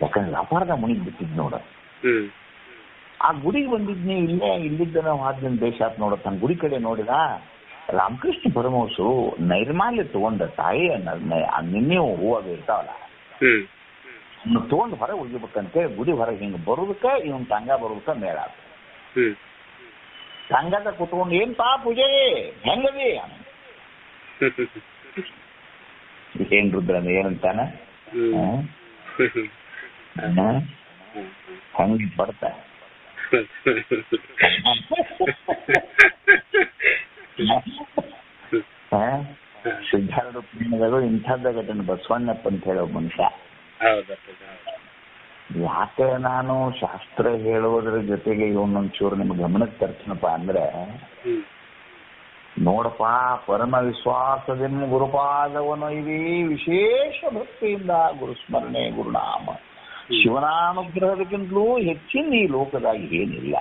ಯಾಕಂದ್ರೆ ವ್ಯಾಪಾರದ ಮುಣಿಗ್ ಬಿಟ್ಟಿದ್ ನೋಡ. ಆ ಗುಡಿಗೆ ಬಂದಿದ್ನಿ ಇಲ್ಲಿದ್ದ ನಾವು ಹಾದಿನ ದೇಶ ಆತ್ ನೋಡ. ತನ್ನ ಗುಡಿ ಕಡೆ ನೋಡಿದ ರಾಮಕೃಷ್ಣ ಪರಮಹಂಸರು ನೈರ್ಮಾಲ್ಯ ತಗೊಂಡ ತಾಯಿ ನಿನ್ನೆ ಹೂವಾಗ ಇರ್ತಾವಲ್ಲ ತಗೊಂಡ್ ಹೊರಗೆ ಒಗಿಬೇಕಂತೇಳಿ ಗುಡಿ ಹೊರಗೆ ಹಿಂಗ ಬರೋದಕ್ಕ ಇವನ್ ತಂಗ ಬರೋದಕ್ಕ ಮೇಳ ಆತ. ತಂಗದ ಕುತ್ಕೊಂಡು ಏನ್ಪಾ ಪೂಜೆ ಹೆಂಗದಿ ಏನ್ ರುದ್ರ ಏನಂತಾನ ಹಂಗಿ ಬರ್ತ ಸಿದ್ಧಾರ್ಥ ಪುಣ್ಯದಾಗ ಇಂಥದ್ದ ಘಟನೆ ಬಸವಣ್ಣಪ್ಪ ಅಂತ ಹೇಳೋ ಮನುಷ್ಯ. ಯಾಕೆ ನಾನು ಶಾಸ್ತ್ರ ಹೇಳೋದ್ರ ಜೊತೆಗೆ ಇವನೊಂಚೂರು ನಿಮ್ಗೆ ಗಮನಕ್ಕೆ ತರ್ತೀನಪ್ಪ ಅಂದ್ರೆ, ನೋಡಪ್ಪ ಪರಮ ವಿಶ್ವಾಸದಿಂದ ಗುರುಪಾದವನು ಇವಿ ವಿಶೇಷ ಭಕ್ತಿಯಿಂದ ಗುರುಸ್ಮರಣೆ ಗುರುನಾಮ ಶಿವನಾನುಗ್ರಹದಕ್ಕಿಂತಲೂ ಹೆಚ್ಚಿನ ಈ ಲೋಕದಾಗಿ ಏನಿಲ್ಲ.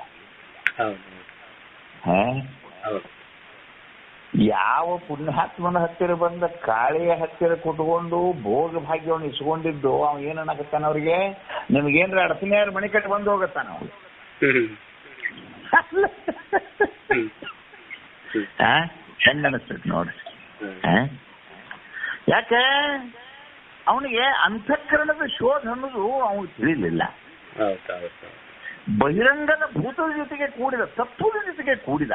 ಯಾವ ಪುಣ್ಯಾತ್ಮನ ಹತ್ತಿರ ಬಂದ ಕಾಳಿಯ ಹತ್ತಿರ ಕುತ್ಕೊಂಡು ಭೋಗ ಭಾಗ್ಯವನ್ನು ಇಸ್ಕೊಂಡಿದ್ದು ಅವ ಏನ್ ಅನ್ನಕತ್ತಾನ ಅವ್ರಿಗೆ, ನಿಮ್ಗೇನ್ರ ಅಡಸನೆಯವ್ರ ಮನೆ ಕಟ್ಟಿ ಬಂದು ಹೋಗತ್ತಾನ ಅವ್ರು. ಹೆಂಗ ಅನಿಸ್ತೈತಿ ನೋಡ್ರಿ. ಯಾಕೆ ಅವನಿಗೆ ಅಂತಃಕರಣದ ಶೋಧ ಅನ್ನೋದು ಅವನು ತಿಳಿಲಿಲ್ಲ. ಬಹಿರಂಗದ ಭೂತದ ಜೊತೆಗೆ ಕೂಡಿದ, ತತ್ವದ ಜೊತೆಗೆ ಕೂಡಿದ.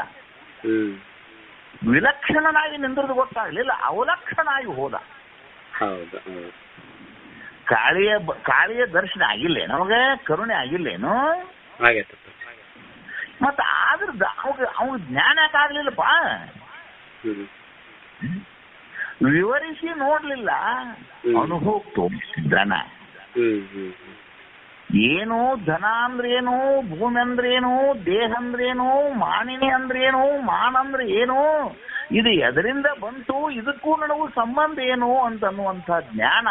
ವಿಲಕ್ಷಣನಾಗಿ ನಿಂದ್ರದು ಗೊತ್ತಾಗ್ಲಿಲ್ಲ, ಅವಲಕ್ಷಣಾಗಿ ಹೋದ. ಕಾಳಿಯ ದರ್ಶನ ಆಗಿಲ್ಲೇನು ಅವಾಗ, ಕರುಣೆ ಆಗಿಲ್ಲೇನು? ಮತ್ತ ಆದ್ರ ಅವಾಗ ಜ್ಞಾನ ಯಾಕಾಗ್ಲಿಲ್ಲಪ್ಪ, ವಿವರಿಸಿ ನೋಡ್ಲಿಲ್ಲ, ಅನುಭವ ತೋರಿಸಿದ್ದಾನ. ಏನು ಧನ ಅಂದ್ರೇನು, ಭೂಮಿ ಅಂದ್ರೇನು, ದೇಹ ಅಂದ್ರೇನು, ಮಾನಿನಿ ಅಂದ್ರೇನು, ಮಾನ ಅಂದ್ರೆ ಏನು, ಇದು ಎದರಿಂದ ಬಂತು, ಇದಕ್ಕೂ ನನಗೂ ಸಂಬಂಧ ಏನು ಅಂತನ್ನುವಂಥ ಜ್ಞಾನ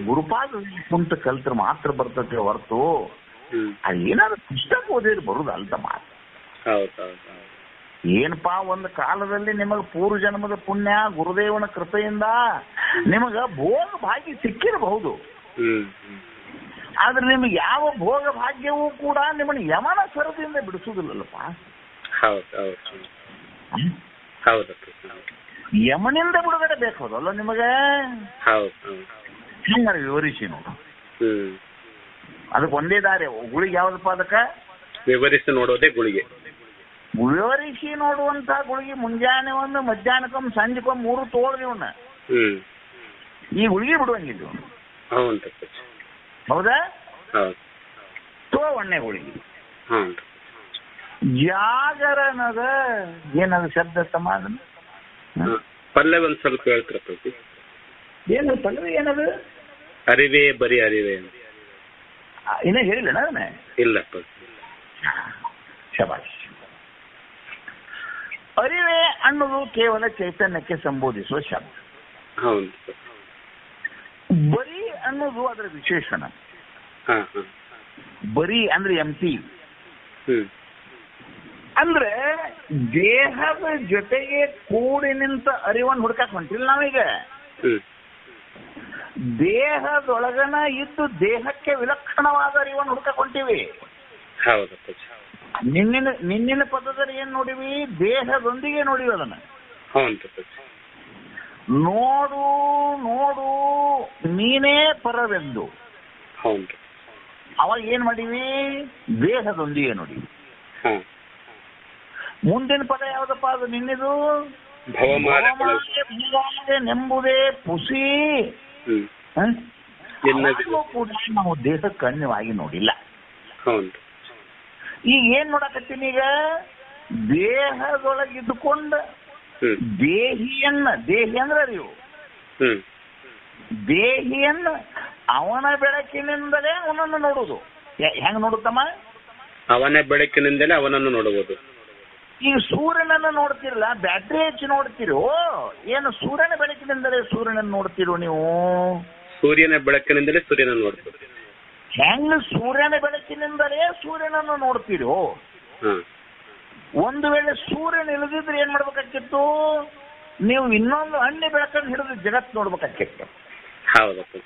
ಗುರುಪಾದ ಕುಂತ ಕಲ್ತ್ರ ಮಾತ್ರ ಬರ್ತದೆ ಹೊರತು ಅದೇನಾದ್ರು ಪುಸ್ತಕ ಓದಿದ್ರೆ ಬರುದು ಅಲ್ದ ಮಾತು. ಏನಪ್ಪಾ ಒಂದು ಕಾಲದಲ್ಲಿ ನಿಮಗ ಪೂರ್ವ ಜನ್ಮದ ಪುಣ್ಯ ಗುರುದೇವನ ಕೃಪೆಯಿಂದ ನಿಮಗ ಭೋಗ ಭಾಗ್ಯ ಸಿಕ್ಕಿರಬಹುದು. ಆದ್ರೆ ನಿಮ್ಗೆ ಯಾವ ಭೋಗ ಭಾಗ್ಯವೂ ಕೂಡ ನಿಮ್ಮನ್ನ ಯಮನ ಸರದಿಂದ ಬಿಡಿಸುವುದಿಲ್ಲಪ್ಪ. ಯಮನಿಂದ ಬಿಡುಗಡೆ ಬೇಕಾದಲ್ಲ ನಿಮಗೆ. ಹಿಂಗ ವಿವರಿಸಿ ನೋಡು, ಅದಕ್ಕೆ ಒಂದೇ ದಾರಿ. ಗುಳಿಗೆ ಯಾವ್ದಪ್ಪ ಅದಕ್ಕ ವಿವರಿಸಿ ನೋಡೋದೇ ಗುಳಿಗೆ. ವಿವರಿಸಿ ನೋಡುವಂತ ಗುಳಿಗೆ ಮುಂಜಾನೆ ಒಂದು, ಮಧ್ಯಾಹ್ನಕ್ಕೊಮ್ಮೆ, ಸಂಜೆಕೊಮ್ಮೆ 3 ತೋಳ್ರಿ ಇವನ್ನ. ಈ ಗುಳಿಗೆ ಬಿಡುವಂಗಿಲ್ಲ. ಹೌದಾ? ಒಣ್ಣೆ ಗುಳಿಗೆ. ಜಾಗರಣದ ಏನದು ಶಬ್ದ ಸಮಾಧಾನ ಪಲ್ಲೆ ಒಂದ್ ಸ್ವಲ್ಪ ಹೇಳ್ತಾರೆ. ಏನು ಪಲ್ಲವಿ ಏನದು? ಅರಿವೇ ಬರೀ ಅರಿವೇ ಇನ್ನ ಹೇಳಿಲ್ಲ ಅದನ್ನ. ಇಲ್ಲಪ್ಪ. ಶಬಾಷ್. ಅರಿವೇ ಅನ್ನೋದು ಕೇವಲ ಚೈತನ್ಯಕ್ಕೆ ಸಂಬೋಧಿಸುವ ಶಬ್ದ. ಹೌದು. ಬರೀ ಅನ್ನೋದು ಅದರ ವಿಶೇಷಣ. ಬರೀ ಅಂದ್ರೆ ಎಂಟಿ. ಅಂದ್ರೆ ದೇಹದ ಜೊತೆಗೆ ಕೂಡಿ ನಿಂತ ಅರಿವನ್ನು ಹುಡುಕಕ್ ಹೊಂಟಿಲ್ಲ ನಾವೀಗ. ದೇಹದೊಳಗನ ಇದ್ದು ದೇಹಕ್ಕೆ ವಿಲಕ್ಷಣವಾದ ಅರಿವನ್ನು ಹುಡುಕಕ್ ಹೊಂಟಿವಿ. ನಿನ್ನಿನ ಪದದಲ್ಲಿ ಏನ್ ನೋಡಿವಿ? ದೇಹದೊಂದಿಗೆ ನೋಡಿವಿ ಅದನ್ನ. ನೋಡು ನೋಡು ನೀನೇ ಪರವೆಂದು. ಹೌದು. ಅವಾಗ ಏನ್ ಮಾಡೀವಿ? ದೇಹದೊಂದಿಗೆ ನೋಡಿ. ಹಾ. ಮುಂದಿನ ಪದ ಯಾವ್ದಪ್ಪ? ಅದು ನಿನ್ನೆದು ನೆಂಬುದೇ ಪುಸಿ. ಕೂಡ ನಾವು ದೇಹಕ್ಕೆ ಅನ್ಯವಾಗಿ ನೋಡಿಲ್ಲ. ಹೌದು. ಈಗ ಏನ್ ನೋಡಕತ್ತೀನಿ? ಈಗ ದೇಹದೊಳಗಿದ್ದುಕೊಂಡ ದೇಹಿಯನ್ನ, ದೇಹಿ ಅಂದ್ರೆ ಅರಿವು, ದೇಹಿಯನ್ನ ಅವನ ಬೆಳಕಿನಿಂದಲೇ ಅವನನ್ನು ನೋಡುವುದು. ಹೆಂಗ್ ನೋಡುತ್ತಮ್ಮ? ಅವನ ಬೆಳಕಿನಿಂದಲೇ ಅವನನ್ನು ನೋಡುವುದು. ಈಗ ಸೂರ್ಯನನ್ನು ನೋಡ್ತಿರಲ್ಲ, ಬ್ಯಾಟ್ರಿ ಹಚ್ಚಿ ನೋಡ್ತಿರೋ ಏನು? ಸೂರ್ಯನ ಬೆಳಕಿನಿಂದಲೇ ಸೂರ್ಯನನ್ನು ನೋಡ್ತಿರೋ ನೀವು? ಸೂರ್ಯನ ಬೆಳಕಿನಿಂದಲೇ ಸೂರ್ಯನನ್ನು ನೋಡ್ತೀವಿ. ಹೆಂಗ್ ಸೂರ್ಯನ ಬೆಳಕಿನಿಂದಲೇ ಸೂರ್ಯನನ್ನು ನೋಡ್ತಿರೋ? ಒಂದು ವೇಳೆ ಸೂರ್ಯನ ಇಳಿದಿದ್ರೆ ಏನ್ ಮಾಡ್ಬೇಕಾಗಿತ್ತು? ನೀವು ಇನ್ನೊಂದು ಹಣ್ಣಿ ಬೆಳಕನ್ನು ಹಿಡಿದು ಜಗತ್ ನೋಡ್ಬೇಕಾಗಿತ್ತು. ಹೌದಪ್ಪ.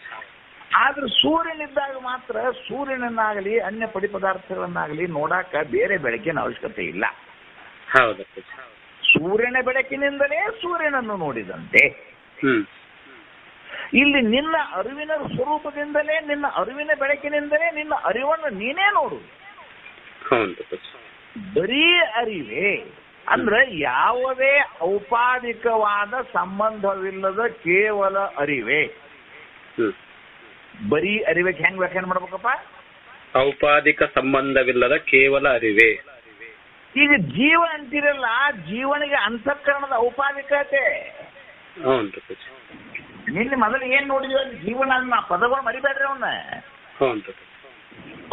ಆದ್ರೆ ಸೂರ್ಯನಿದ್ದಾಗ ಮಾತ್ರ ಸೂರ್ಯನನ್ನಾಗಲಿ ಅನ್ಯ ಪಡಿ ಪದಾರ್ಥಗಳನ್ನಾಗಲಿ ನೋಡಾಕ ಬೇರೆ ಬೆಳಕಿನ ಅವಶ್ಯಕತೆ ಇಲ್ಲ. ಹೌದಪ್ಪ. ಸೂರ್ಯನ ಬೆಳಕಿನಿಂದಲೇ ಸೂರ್ಯನನ್ನು ನೋಡಿದಂತೆ ಇಲ್ಲಿ ನಿನ್ನ ಅರಿವಿನ ಸ್ವರೂಪದಿಂದಲೇ, ನಿನ್ನ ಅರಿವಿನ ಬೆಳಕಿನಿಂದಲೇ ನಿನ್ನ ಅರಿವನ್ನು ನೀನೇ ನೋಡು. ಬರೀ ಅರಿವೇ ಅಂದ್ರೆ ಯಾವುದೇ ಔಪಾಧಿಕವಾದ ಸಂಬಂಧವಿಲ್ಲದ ಕೇವಲ ಅರಿವೇ. ಬರೀ ಅರಿವಿಗೆ ಹೆಂಗ್ ವ್ಯಾಖ್ಯಾನ ಮಾಡ್ಬೇಕಪ್ಪ? ಔಪಾಧಿಕ ಸಂಬಂಧವಿಲ್ಲದ ಕೇವಲ ಅರಿವೇ. ಈಗ ಜೀವ ಅಂತಿರಲ್ಲ, ಜೀವನಿಗೆ ಅಂತಃಕರಣದ ಔಪಾಧಿಕತೆ. ನಿನ್ನೆ ಮೊದಲು ಏನ್ ನೋಡಿದ್ವಿ? ಜೀವನ ಪದಗಳು ಮರಿಬೇಡ್ರಿ ಅವನ್ನ.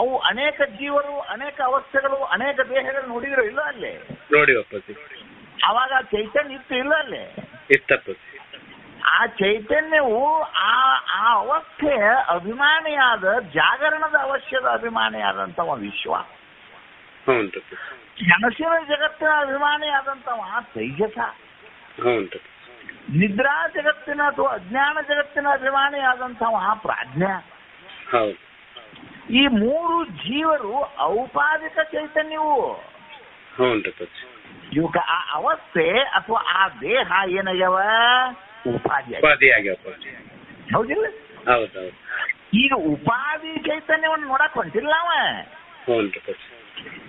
ಅವು ಅನೇಕ ಜೀವರು, ಅನೇಕ ಅವಸ್ಥೆಗಳು, ಅನೇಕ ದೇಹಗಳು ನೋಡಿದ್ರು ಇಲ್ಲ ಅಲ್ಲಿ? ನೋಡಿವಪ್ಪ. ಅವಾಗ ಚೈತನ್ಯ ಇತ್ತು ಇಲ್ಲ ಅಲ್ಲಿ? ಇತ್ತಪ್ಪ. ಆ ಚೈತನ್ಯವು ಆ ಅವಸ್ಥೆಯ ಅಭಿಮಾನಿಯಾದ, ಜಾಗರಣದ ಅವಶ್ಯದ ಅಭಿಮಾನಿಯಾದಂಥವ ವಿಶ್ವ. ಕನಸಿನ ಜಗತ್ತಿನ ಅಭಿಮಾನಿಯಾದಂಥವ ತೈಜಸ. ನಿದ್ರಾ ಜಗತ್ತಿನ ಅಥವಾ ಅಜ್ಞಾನ ಜಗತ್ತಿನ ಅಭಿಮಾನಿಯಾದಂಥವ ಪ್ರಾಜ್ಞ. ಈ ಮೂರು ಜೀವರು ಔಪಾಧಿಕ ಚೈತನ್ಯವು. ಇವಕ್ಕೆ ಆ ಅವಸ್ಥೆ ಅಥವಾ ಆ ದೇಹ ಏನಾಗ್ಯಾವ? ಉಪಾಧಿ ಆಗ್ಯಾವ. ಹೌದಿಲ್ಲ? ಈಗ ಉಪಾಧಿ ಚೈತನ್ಯವನ್ನು ನೋಡಕ್ ಹೊಂಟಿಲ್ಲ ಅವ.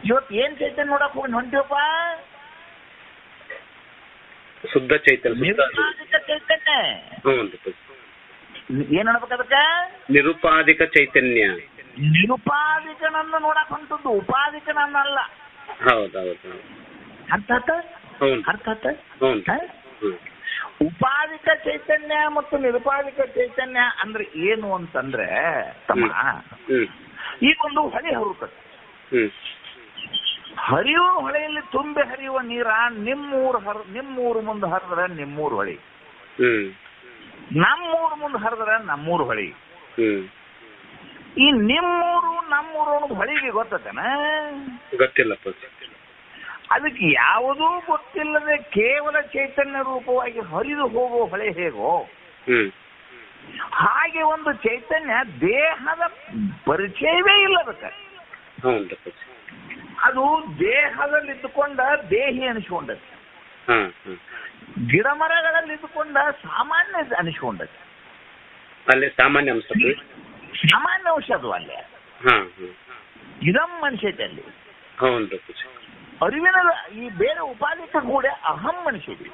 ಇವತ್ತು ಏನ್ ಚೈತನ್ಯ ನೋಡಕ್ ಹೋಗಿ ಹೊಂಟಿವಪ್ಪ? ಶುದ್ಧ ಚೈತನ್ಯ. ನಿರುಪಾಧಿಕ ಚೈತನ್ಯ. ಏನ್ ಅನ್ಬೇಕು ಅದಕ್ಕ? ನಿರುಪಾಧಿಕ ಚೈತನ್ಯ. ನಿರುಪಾಧಿಕನನ್ನು ನೋಡಕ್ ಹೊಂಟದ್ದು, ಉಪಾಧಿಕನನ್ನಲ್ಲ. ಹೌದೌದು. ಅರ್ಥ ಉಪಾಧಿಕ ಚೈತನ್ಯ ಮತ್ತು ನಿರುಪಾಧಿಕ ಚೈತನ್ಯ ಅಂದ್ರೆ ಏನು ಅಂತಂದ್ರೆ ತಮ್ಮ, ಈಗ ಒಂದು ಹೊಳೆ ಹರಿಯುತ್ತದೆ. ಹರಿಯುವ ಹೊಳೆಯಲ್ಲಿ ತುಂಬಿ ಹರಿಯುವ ನೀರ ನಿಮ್ಮೂರು ಮುಂದೆ ಹರಿದ್ರೆ ನಿಮ್ಮೂರು ಹೊಳಿ, ನಮ್ಮೂರು ಮುಂದೆ ಹರಿದ್ರೆ ನಮ್ಮೂರು ಹೊಳಿ. ಈ ನಿಮ್ಮೂರು ನಮ್ಮೂರು ಅನ್ನೋದು ಹೊಳಿಗೆ ಗೊತ್ತೇನ? ಗೊತ್ತಿಲ್ಲಪ್ಪ. ಅದಕ್ಕೆ ಯಾವುದೂ ಗೊತ್ತಿಲ್ಲದೆ ಕೇವಲ ಚೈತನ್ಯ ರೂಪವಾಗಿ ಹರಿದು ಹೋಗೋ ಹೊಳೆ ಹೇಗೋ ಹಾಗೆ ಒಂದು ಚೈತನ್ಯ ದೇಹದ ಪರಿಚಯವೇ ಇಲ್ಲ ಅದಕ್ಕೆ. ಅದು ದೇಹದಲ್ಲಿದ್ದುಕೊಂಡ ದೇಹಿ ಅನಿಸ್ಕೊಂಡದ್ದು, ಗಿಡ ಮರಗಳಲ್ಲಿದ್ದುಕೊಂಡ ಸಾಮಾನ್ಯ ಅನಿಸ್ಕೊಂಡದ್ದು. ಅಲ್ಲಿ ಸಾಮಾನ್ಯ ಅಂಶ, ಸಾಮಾನ್ಯ ಅಂಶ ಅದು ಅಲ್ಲೇ. ಇದಂ ಮನುಷ್ಯತೆ ಅಲ್ಲಿ ಅರಿವಿನ ಈ ಬೇರೆ ಉಪಾಧಿಕ ಕೂಡ ಅಹಂ ಮನುಷ್ಯದೆ.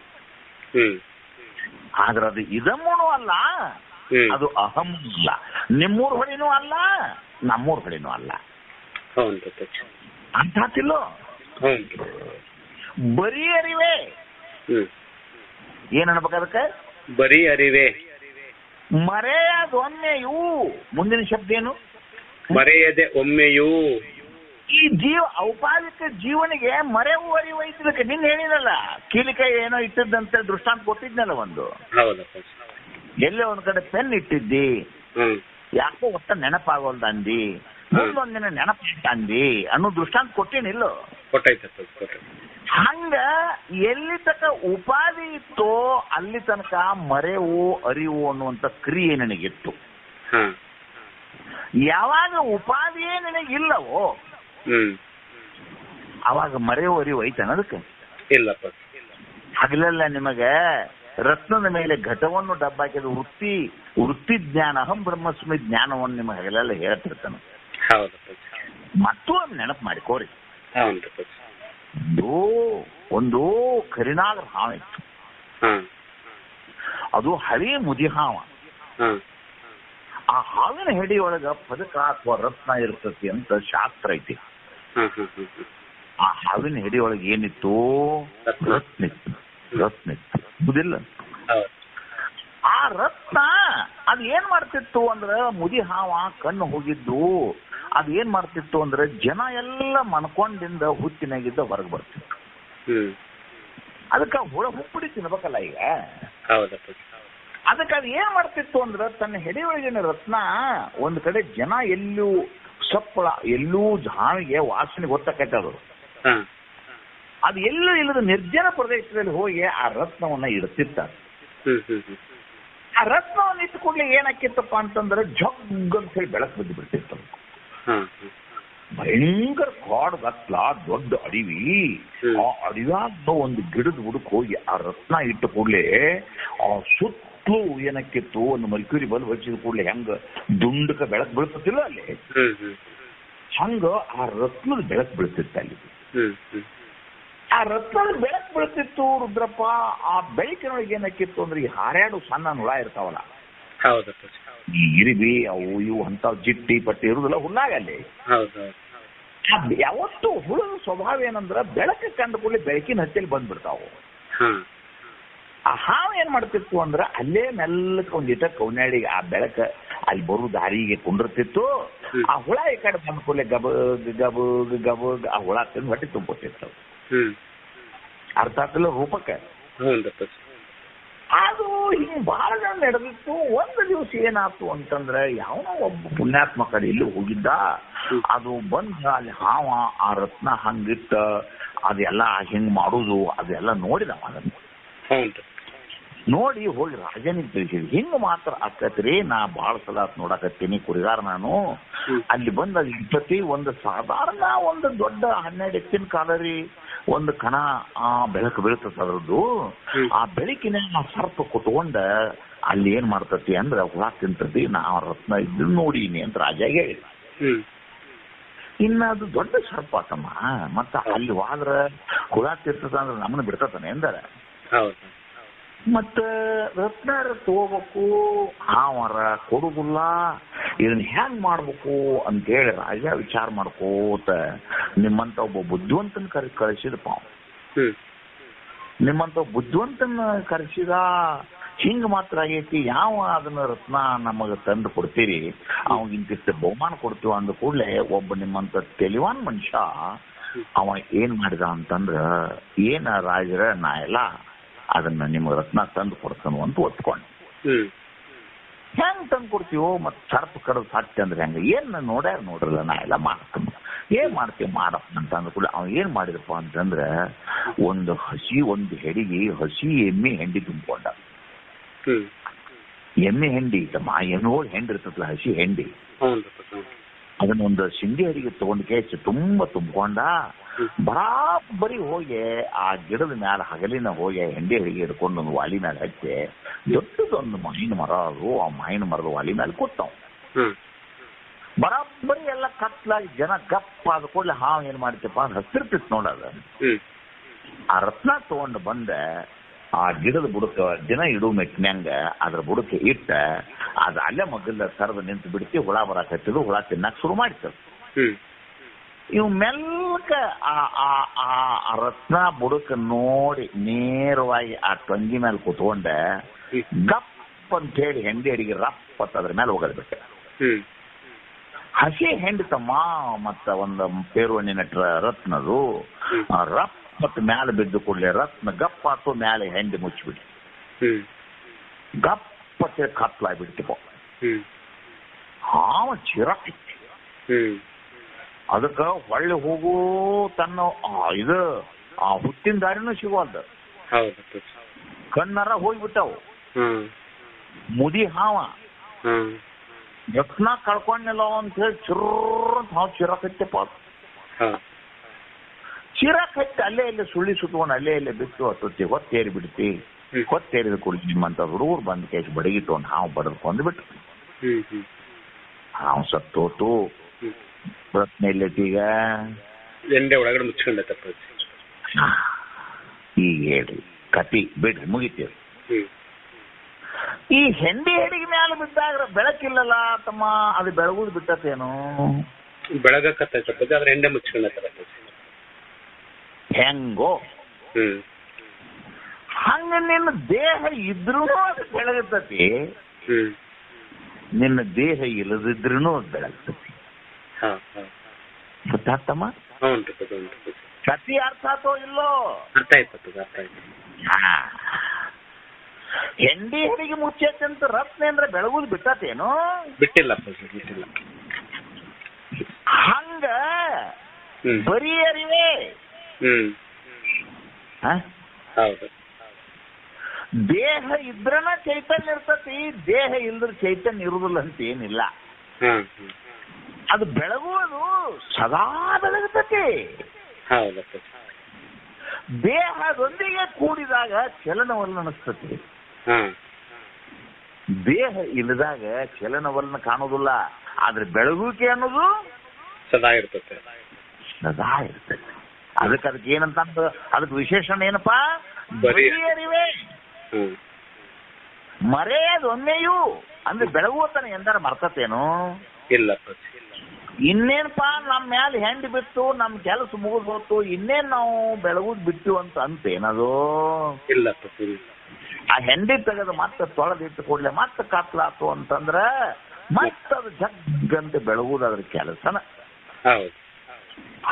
ಆದ್ರೆ ಅದು ಇದಮ್ಮೂ ಅಲ್ಲ, ಅದು ಅಹಂ ಅಲ್ಲ. ನಿಮ್ಮೂರ್ ಹೊಳಿನೂ ಅಲ್ಲ, ನಮ್ಮೂರ್ ಹೊಳಿನೂ ಅಲ್ಲ. ಅಂತಿಲ್ಲೋ ಬರೀ ಅರಿವೇ. ಏನ್ ಅನ್ಬೇಕು ಅದಕ್ಕೆ? ಬರೀ ಅರಿವೇ. ಮರೆಯದೊಮ್ಮೆಯೂ. ಮುಂದಿನ ಶಬ್ದ ಏನು? ಮರೆಯದೆ ಒಮ್ಮೆಯೂ. ಈ ಔಪಾಧಿಕ ಜೀವನಿಗೆ ಮರೆವು ಅರಿವು ಐತಿದಕ್ಕೆ ನಿನ್ನ ಹೇಳಿನಲ್ಲ, ಕೀಲಿಕೈ ಏನೋ ಇಟ್ಟಿದ್ದಂತೆ ದೃಷ್ಟಾಂತ ಕೊಟ್ಟಿದ್ನಲ್ಲ ಒಂದು. ಎಲ್ಲೇ ಒಂದ್ ಕಡೆ ಪೆನ್ ಇಟ್ಟಿದ್ದಿ, ಯಾಕೋ ಒಟ್ಟ ನೆನಪಾಗೋಲ್ದ ಅಂದಿ, ಮುಂದೊಂದಿನ ನೆನಪಾಯ್ತ ಅಂದಿ ಅನ್ನೋ ದೃಷ್ಟಾಂತ ಕೊಟ್ಟೇನಿಲ್ಲೋ? ಹಂಗ ಎಲ್ಲಿ ತನಕ ಉಪಾಧಿ ಇತ್ತೋ ಅಲ್ಲಿ ತನಕ ಮರೆವು ಅರಿವು ಅನ್ನುವಂತ ಕ್ರಿಯೆ ನನಗಿತ್ತು. ಯಾವಾಗ ಉಪಾಧಿಯೇ ನನಗಿಲ್ಲವೋ ಅವಾಗ ಮರೆವು ಅರಿವು ಐತೆ ಅನ್ನೋದಕ್ಕೆ ಇಲ್ಲಪ್ಪ. ಹಗಲೆಲ್ಲ ನಿಮಗೆ ರತ್ನದ ಮೇಲೆ ಘಟವನ್ನು ಡಬ್ಬಾಕಿದ ವೃತ್ತಿ ಜ್ಞಾನ ಅಹಂ ಬ್ರಹ್ಮಸ್ಮಿ ಜ್ಞಾನವನ್ನು ನಿಮ್ಮ ಹಗಲೆಲ್ಲ ಹೇಳ್ತಿರ್ತಾನೆ. ಮತ್ತು ಒಂದು ನೆನಪು ಮಾಡಿಕೋರಿ. ಒಂದು ಕರಿನಾಗರ ಹಾವ ಇತ್ತು. ಅದು ಹಳಿ ಮುದಿ ಹಾವ. ಆ ಹಾವಿನ ಹೆಡಿಯೊಳಗ ಪದಕ ಅಥವಾ ರತ್ನ ಇರ್ತತಿ ಅಂತ ಶಾಸ್ತ್ರ ಐತಿ. ಆ ಹಾವಿನ ಹೆಡಿಯೊಳಗೆ ಏನಿತ್ತು? ರತ್ನ ಬುದಿಲ್ಲ. ಆ ರತ್ನ ಅದ್ ಏನ್ ಮಾಡ್ತಿತ್ತು ಅಂದ್ರ ಮುದಿ ಹಾವ ಕಣ್ಣು ಹೋಗಿದ್ದು ಅದ್ ಏನ್ ಮಾಡ್ತಿತ್ತು ಅಂದ್ರೆ ಜನ ಎಲ್ಲ ಮನ್ಕೊಂಡಿಂದ ಹುತ್ತಿನಾಗಿದ್ದ ಹೊರಗೆ ಬರ್ತಿತ್ತು. ಅದಕ್ಕ ಹುಳ ಹುಪ್ಪಡಿ ತಿನ್ಬೇಕಲ್ಲ ಈಗ. ಅದಕ್ಕೆ ಅದು ಏನ್ ಮಾಡ್ತಿತ್ತು ಅಂದ್ರ ತನ್ನ ಹೆಡೆಯೊಳಗಿನ ರತ್ನ ಒಂದ್ ಕಡೆ ಜನ ಎಲ್ಲೂ ಸಪ್ಪಳ ಎಲ್ಲೂ ಹಾವಿಗೆ ವಾಸನೆ ಗೊತ್ತಾಕೈತೆ. ಅದು ಎಲ್ಲೂ ಇಲ್ಲದ ನಿರ್ಜನ ಪ್ರದೇಶದಲ್ಲಿ ಹೋಗಿ ಆ ರತ್ನವನ್ನ ಇಡ್ತಿತ್ತ. ಆ ರತ್ನವನ್ನು ಇಟ್ಟು ಕೂಡಲೇ ಏನಾಕಿತ್ತಪ್ಪ ಅಂತಂದ್ರೆ ಜಗ್ ಅಂತ ಹೇಳಿ ಬೆಳಕು ಬಿದ್ದು ಬಿಡ್ತಿತ್ತು. ಭಯಂಕರ ಕಾಡು ಗತ್ಲ ದೊಡ್ಡ ಅಡವಿ. ಆ ಅಡವ್ಯಾಗ ಒಂದು ಗಿಡದ ಹುಡುಕ್ ಹೋಗಿ ಆ ರತ್ನ ಇಟ್ಟು ಕೂಡಲೇ ಆ ಸುತ್ತಲೂ ಏನಕ್ಕಿತ್ತು ಒಂದು ಮರ್ಕ್ಯೂರಿ ಬಲ್ಬ್ ಹಚ್ಚಿದ ಕೂಡಲೇ ಹೆಂಗ ದುಂಡಕ ಬೆಳಕು ಬೀಳ್ತಿಲ್ಲ ಅಲ್ಲಿ, ಹಂಗ ಆ ರತ್ನದ ಬೆಳಕು ಬೀಳ್ತಿತ್ತ ಅಲ್ಲಿ. ಆ ರತ್ನದ ಬೆಳಕು ಬೀಳ್ತಿತ್ತು ರುದ್ರಪ್ಪ. ಆ ಬೆಳಕಿನೊಳಗೆ ಏನಕ್ಕಿತ್ತು ಅಂದ್ರೆ ಈ ಹಾರ್ಯಾಡು ಸಣ್ಣ ಹುಳ ಇರ್ತಾವಲ್ಲ, ಈ ಇರಿಬಿ ಅವು ಇವು ಅಂತ ಜಿಟ್ಟಿ ಪಟ್ಟಿ ಇರುದಿಲ್ಲ ಹುಲ್ಲಾಗಲ್ಲಿ. ಯಾವತ್ತು ಹುಳದ ಸ್ವಭಾವ ಏನಂದ್ರ ಬೆಳಕು ಕಂಡ ಕೂಡಲೇ ಬೆಳಕಿನ ಹತ್ತಿಯಲ್ಲಿ ಬಂದ್ಬಿಡ್ತಾವು. ಆ ಹಾವು ಏನ್ ಮಾಡ್ತಿತ್ತು ಅಂದ್ರ ಅಲ್ಲೇ ಮೆಲ್ಲಕ್ಕೆ ಒಂದಿಟ ಕೌನಾಡಿಗೆ ಆ ಬೆಳಕ ಅಲ್ಲಿ ಬರು ದಾರಿಗೆ ಕುಂಡಿರ್ತಿತ್ತು. ಆ ಹುಳ ಈ ಕಡೆ ಬಂದ ಕೂಡಲೇ ಗಬಗ್ ಗಬಗ್ ಗಬಗ್ ಆ ಹುಳ ತಿಂದು ಹೊಟ್ಟೆ ತುಂಬಿರ್ತಿತ್ತು. ಅರ್ಥ ಆಗ್ತಿಲ್ಲ ರೂಪಕ್ಕೆ. ಅದು ಹಿಂಗ್ ಬಹಳ ಜನ ನಡೆದಿತ್ತು. ಒಂದು ದಿವಸ ಏನಾಯ್ತು ಅಂತಂದ್ರೆ ಯಾವನೋ ಒಬ್ಬ ಪುಣ್ಯಾತ್ಮ ಕಡೆ ಇಲ್ಲಿ ಹೋಗಿದ್ದ. ಅದು ಬಂದ ಅಲ್ಲಿ ಹಾವ ಆ ರತ್ನ ಹಂಗಿಟ್ಟ ಅದೆಲ್ಲ ಹಿಂಗ್ ಮಾಡುದು ಅದೆಲ್ಲ ನೋಡಿದವ. ಅದನ್ನ ನೋಡಿ ಹೋಗಿ ರಾಜನಿಗೆ ತಿಳಿಸಿದ್ವಿ, ಹಿಂಗ ಮಾತ್ರ ಆಕತ್ರಿ, ನಾ ಬಹಳ ಸಲ ನೋಡಕತ್ತೀನಿ ಕುರಿಗಾರ ನಾನು. ಅಲ್ಲಿ ಬಂದ ಅದು ಇರ್ತತಿ ಒಂದು ಸಾಧಾರಣ ಒಂದು ದೊಡ್ಡ 12 ಎತ್ತಿನ ಕಾಲರಿ ಒಂದು ಕಣ ಆ ಬೆಳಕು ಬೀಳ್ತದ ಅದ್ರದ್ದು. ಆ ಬೆಳಕಿನ ಸರ್ಪ ಕುತ್ಕೊಂಡ ಅಲ್ಲಿ ಏನ್ ಮಾಡ್ತತಿ ಅಂದ್ರ ಹುಳ ತಿಂತತಿ. ನಾ ರತ್ನ ಇದ್ದು ನೋಡೀನಿ ಅಂತ ರಾಜಾಗೆ ಹೇಳಿ. ಇನ್ನ ಅದು ದೊಡ್ಡ ಸರ್ಪ ಆತಮ್ಮ. ಮತ್ತ ಅಲ್ಲಿ ಹೋದ್ರ ಹುಳ ತಿರ್ತದ ಅಂದ್ರೆ ನಮ್ಮನ್ನ ಬಿಡ್ತಾನೆ ಎಂದಾರ. ಮತ್ತ ರತ್ನ ತಗೋಬೇಕು ಹಾವರ ಕೊಡುದಿಲ್ಲ, ಇದನ್ನ ಹೆಂಗ್ ಮಾಡ್ಬೇಕು ಅಂತೇಳಿ ರಾಜ ವಿಚಾರ ಮಾಡ್ಕೋತ ನಿಮ್ಮಂತ ಒಬ್ಬ ಬುದ್ಧಿವಂತನ ಕರೆಸಿದಪ್ಪ. ನಿಮ್ಮಂತ ಬುದ್ಧಿವಂತನ ಕರೆಸಿದ. ಹಿಂಗ ಮಾತ್ರ ಆಗೈತಿ, ಯಾವ ಅದನ್ನ ರತ್ನ ನಮಗ ತಂದು ಕೊಡ್ತೀರಿ ಅವಂಗಿಂತಿಷ್ಟು ಬಹುಮಾನ ಕೊಡ್ತೀವ ಅಂದ ಕೂಡಲೇ ಒಬ್ಬ ನಿಮ್ಮಂತ ತಿಳಿವಾನ್ ಮನುಷ್ಯ ಅವ ಏನ್ ಮಾಡಿದ ಅಂತಂದ್ರ, ಏನ ರಾಜರ ನಾ ಎಲ್ಲ ಅದನ್ನ ನಿಮ್ಗೆ ರತ್ನ ತಂದು ಕೊಡ್ತಾನು ಅಂತ ಒತ್ಕೊಂಡು. ಹೆಂಗ್ ತಂದು ಕೊಡ್ತೀವೋ ಮತ್ ಸರ್ಪ ಕಡದ್ ಸಾಕ್ತಿ ಅಂದ್ರೆ ಹೆಂಗ ಏನ್ ನೋಡ್ರಲ್ಲ ನಾ ಎಲ್ಲ ಮಾಡ್ತೀನಿ, ಏನ್ ಮಾಡ್ತೀವಿ ಮಾಡಪ್ಪ ಅಂತ ಅಂದ್ಕೂಡ ಅವ ಏನ್ ಮಾಡಿದಪ್ಪ ಅಂತಂದ್ರ ಒಂದು ಹೆಡಿಗೆ ಹಸಿ ಎಮ್ಮೆ ಹೆಂಡಿ ತುಂಬಿಕೊಂಡ. ಎಮ್ಮೆ ಹೆಂಡಿ ಇತ್ತಮ್ಮ, ಎಮ್ಮೆಗಳು ಹೆಂಡಿ ಇರ್ತದಲ್ಲ ಹಸಿ ಹೆಂಡಿ, ಅದನ್ನೊಂದು ಸಿಂಡಿ ಅಡಿಗೆ ತಗೊಂಡ್ ಕೇಸಿ ತುಂಬಾ ತುಂಬಿಕೊಂಡ. ಬರಾಬರಿ ಹೋಗಿ ಆ ಗಿಡದ ಮ್ಯಾಲ ಹಗಲಿನ ಹೋಗಿ ಹೆಂಡಿ ಅಡಿಗೆ ಹಿಡ್ಕೊಂಡು ಒಂದು ವಾಲಿ ಮ್ಯಾಲ ಹಚ್ಚಿ ದೊಡ್ಡದೊಂದು ಮಾವಿನ ಮರ ಅದು. ಆ ಮಾವಿನ ಮರದ ವಾಲಿ ಮ್ಯಾಲ ಕೂತಾವ್. ಬರಾಬರಿ ಎಲ್ಲ ಕತ್ಲಾಗಿ ಜನ ಗಪ್ಪ ಆದ ಕೂಡಲೇ ಹಾವು ಏನ್ ಮಾಡ್ತಪ್ಪ ಹಸಿರ್ತಿತ್ತು ನೋಡದ. ಆ ರತ್ನ ತಗೊಂಡು ಬಂದ ಆ ಗಿಡದ ಬುಡಕ ದಿನ ಇಡು ಮೆಟ್ನ್ಯಾಂಗ ಅದ್ರ ಬುಡಕ್ಕೆ ಇಟ್ಟ ಅದ ಅಲ್ಲೇ ಮಗ್ಗಲ್ದ ಸರದ ನಿಂತು ಬಿಡ್ತಿ. ಹುಳ ಬರಾಕತ್ತಿದ್ದು, ಹುಳ ತಿನ್ನಾಕ ಶುರು ಮಾಡ್ತದ. ಇವ್ ಮೆಲ್ಕ ಆ ರತ್ನ ಬುಡಕ ನೋಡಿ ನೇರವಾಗಿ ಆ ಟೊಂಗಿ ಮೇಲೆ ಕೂತ್ಕೊಂಡ ಗಪ್ ಅಂತ ಹೇಳಿ ಹೆಂಡಿ ಅಡಿಗೆ ರಪ್ಪ ಅದ್ರ ಮೇಲೆ ಹೋಗದ್ ಬಿಟ್ಟ. ಹಸಿ ಹೆಂಡಿ ತಮ್ಮ ಮತ್ತ ಒಂದು ಪೇರುವಣ್ಣಿನ ರತ್ನದು ರಪ್ ಮತ್ತ ಮ್ಯಾಲ ಬಿದ್ದು ಕೂಡಲೇ ರತ್ನ ಗಪ್ಪ ಆತು, ಮ್ಯಾಲೆ ಹೆಂಡಿ ಮುಚ್ಚಿಬಿಟ್ಟು ಗಪ್ಪ ಕತ್ಲಾಗ್ಬಿಡ್ತಿಪ್ಪ. ಹಾವ ಚಿರಾಕಿತ್ತು. ಅದಕ್ಕ ಹೊಳ್ಳಿ ಹೋಗು ತನ್ನ ಇದು ಆ ಹುಟ್ಟಿನ ದಾರಿನೂ ಸಿಗೋಲ್ದ, ಕಣ್ಣಾರ ಹೋಗ್ಬಿಟ್ಟವು. ಮುದಿ ಹಾವ ರತ್ನ ಕಳ್ಕೊಂಡಿಲ್ಲ ಅಂತ ಹೇಳಿ ಚಿರ್ರಂತ ಹಾವು ಚಿರಾಕೈತೆಪ್ಪ. ಚಿರಾಕ್ ಹತ್ತಿ ಅಲ್ಲೇ ಇಲ್ಲೇ ಸುಳ್ಳಿ ಸುತ್ಕೊಂಡು ಅಲ್ಲೇ ಇಲ್ಲೇ ಬಿಟ್ಟು ಹತ್ತತಿ ಹೊತ್ತೇರಿ ಬಿಡ್ತಿ. ಹೊತ್ತೇರಿದ ಕುಡಿಸಿ ನಿಮ್ಮಂತ ಹುಡುಗರು ಬಂದ್ ಕೇಸ್ ಬಡಗಿಟ್ಟು ಹಾವು ಬಡದ್ ಕೊಂದ್ಬಿಟ್ರು. ಹಾವು ಸತ್ತೋತು. ಪ್ರಶ್ನೆ ಇಲ್ಲೈತೀಗ ಎಂಡೆ ಒಳಗಡೆ ಮುಚ್ಕೊಂಡೈತಪ್ಪ. ಈಗ ಹೇಳ್ರಿ ಕತಿ ಬಿಡ್ರಿ ಮುಗಿತೀರಿ. ಈ ಹೆಂಡಿ ಹೆಡಿಗೆ ಮ್ಯಾಲ ಬಿದ್ದಾಗ ಬೆಳಕಿಲ್ಲಲ್ಲ ತಮ್ಮ, ಅದು ಬೆಳಗುದು ಬಿಟ್ಟತೇನು? ಬೆಳಗತ್ತಪ್ಪ, ಆದ್ರೆ ಎಂಡೆ ಮುಚ್ಕೊಂಡೈತಪ್ಪ. ಹೆಂಗೋ ಹಂಗ ನಿನ್ನ ದೇಹ ಇದ್ರೂ ಅದು ಬೆಳಗತತಿ, ನಿನ್ನ ದೇಹ ಇಲ್ಲದಿದ್ರೂ ಅದು ಬೆಳಗ್ತತಿ. ಗೊತ್ತಾಗ್ತಮ್ಮ? ಕತಿ ಅರ್ಥ ಆತೋ ಇಲ್ಲೋ? ಅರ್ಥ ಆಯ್ತು. ಹೆಂಡಿ ಹೆಡಿಗೆ ಮುಚ್ಚಂತ ರತ್ನ ಅಂದ್ರೆ ಬೆಳಗುದು ಬಿಟ್ಟತೇನು? ಬಿಟ್ಟಿಲ್ಲಪ್ಪ, ಬಿಟ್ಟಿಲ್ಲ. ಹಂಗ ಬರೀ ಅರಿವೆ. ಹೌದು. ದೇಹ ಇದ್ರನ ಚೈತನ್ಯ ಇರ್ತತಿ, ದೇಹ ಇಲ್ದ್ರ ಚೈತನ್ಯ ಇರುದಿಲ್ಲ ಅಂತ ಏನಿಲ್ಲ. ಅದು ಬೆಳಗುವುದು ಸದಾ ಬೆಳಗುತ್ತತಿ. ದೇಹದೊಂದಿಗೆ ಕೂಡಿದಾಗ ಚಲನವಲನ ಅನಿಸ್ತತಿ. ದೇಹ ಇಲ್ಲದಾಗ ಚಲನವಲನ ಕಾಣೋದಿಲ್ಲ, ಆದ್ರೆ ಬೆಳಗುವಿಕೆ ಅನ್ನೋದು ಸದಾ ಇರ್ತತೆ. ಅದಕ್ಕೆ ಏನಂತ ಅದಕ್ಕೆ ವಿಶೇಷಣ ಏನಪ್ಪಾ? ಬರೀ ಅರಿವೆ. ಮರೆಯದೊಮ್ಮೆಯೂ ಅಂದ್ರೆ ಬೆಳಗುವತನ ಎಂದಾರ ಮರ್ತತೇನು? ಇಲ್ಲಪ್ಪ. ಇನ್ನೇನಪ್ಪಾ ನಮ್ಮ ಮ್ಯಾಲ ಹೆಂಡಿ ಬಿಟ್ಟು ನಮ್ ಕೆಲಸ ಮುಗಿದ್ ಹೋತು, ಇನ್ನೇನ್ ನಾವು ಬೆಳಗುದ್ ಬಿಟ್ಟು ಅಂತ ಅಂತೇನದು? ಇಲ್ಲಪ್ಪ. ಆ ಹೆಂಡಿ ತೆಗೆದು ಮತ್ತೆ ತೊಳೆದಿಟ್ಟು ಕೂಡ್ಲೆ ಮತ್ತೆ ಕತ್ಲಾತು ಅಂತಂದ್ರ ಮತ್ತದು ಜಗ್ಗಂತ ಬೆಳಗುದು ಅದ್ರ ಕೆಲಸನ.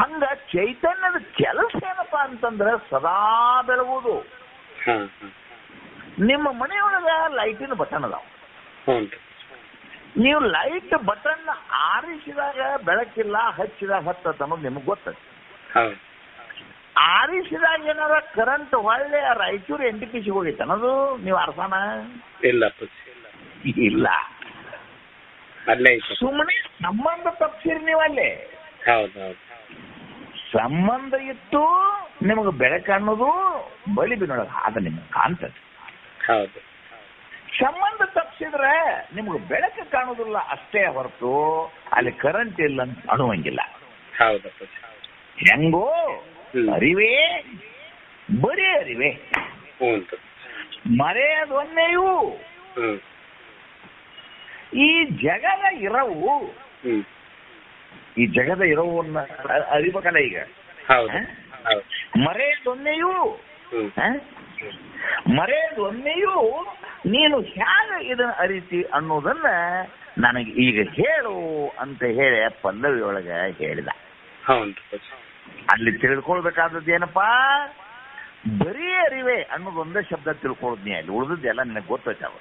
ಹಂಗ ಚೈತನ್ಯದ ಕೆಲಸ ಏನಪ್ಪಾ ಅಂತಂದ್ರ ಸದಾ ಬೆಳಗುದು. ನಿಮ್ಮ ಮನೆಯೊಳಗ ಲೈಟಿನ ಬಟನ್ ಅದಾವ. ನೀವು ಲೈಟ್ ಬಟನ್ ಆರಿಸಿದಾಗ ಬೆಳಕಿಲ್ಲ, ಹಚ್ಚಿದಾಗ ಹತ್ತದ ಅನ್ನೋದು ನಿಮಗ್ ಗೊತ್ತದ. ಆರಿಸಿದಾಗ ಏನಾರ ಕರೆಂಟ್ ಒಳ್ಳೆ ರಾಯಚೂರು NTPC ಹೋಗಿತ್ತು ಅನ್ನೋದು ನೀವು ಅರ್ಸಾನ? ಇಲ್ಲ. ಸುಮ್ಮನೆ ಸಂಬಂಧ ತಪ್ಪಿಸಿರಿ ನೀವು ಅಲ್ಲೇ. ಸಂಬಂಧ ಇತ್ತು ನಿಮಗೆ ಬೆಳಕು ಅನ್ನೋದು ಬಲಿಬಿನೊಳಗ ಆಗ ನಿಮಗೆ ಕಾಣ್ತದೆ. ಸಂಬಂಧ ತಪ್ಪಿಸಿದ್ರೆ ನಿಮ್ಗೆ ಬೆಳಕು ಕಾಣುದಿಲ್ಲ ಅಷ್ಟೇ ಹೊರತು ಅಲ್ಲಿ ಕರೆಂಟ್ ಇಲ್ಲ ಅಂತ ಕಾಣುವಂಗಿಲ್ಲ. ಹೆಂಗೋ ಅರಿವೇ ಬರೀ ಅರಿವೆ. ಮರೆಯದೊನ್ನೆಯೂ ಈ ಜಗದ ಇರವು, ಈ ಜಗದ ಇರವನ್ನ ಅರಿಬೇಕಲ್ಲ ಈಗ. ಮರೆಯದೊನ್ನೆಯೂ ಮರೆಯದೊನ್ನೆಯೂ ನೀನು ಹ್ಯಾಗ ಇದನ್ನ ಅರಿತಿ ಅನ್ನೋದನ್ನ ನನಗೆ ಈಗ ಹೇಳು ಅಂತ ಹೇಳಿ ಪಲ್ಲವಿಯೊಳಗ ಹೇಳಿದ. ಅಲ್ಲಿ ತಿಳ್ಕೊಳ್ಬೇಕಾದದ್ದು ಏನಪ್ಪಾ? ಬರೀ ಅರಿವೆ ಅನ್ನೋದು ಒಂದೇ ಶಬ್ದ ತಿಳ್ಕೊಳ್ಳೋದ್ ನೀ, ಅಲ್ಲಿ ಉಳಿದದ್ದೆಲ್ಲ ನಿನಗೆ ಗೊತ್ತಾವ.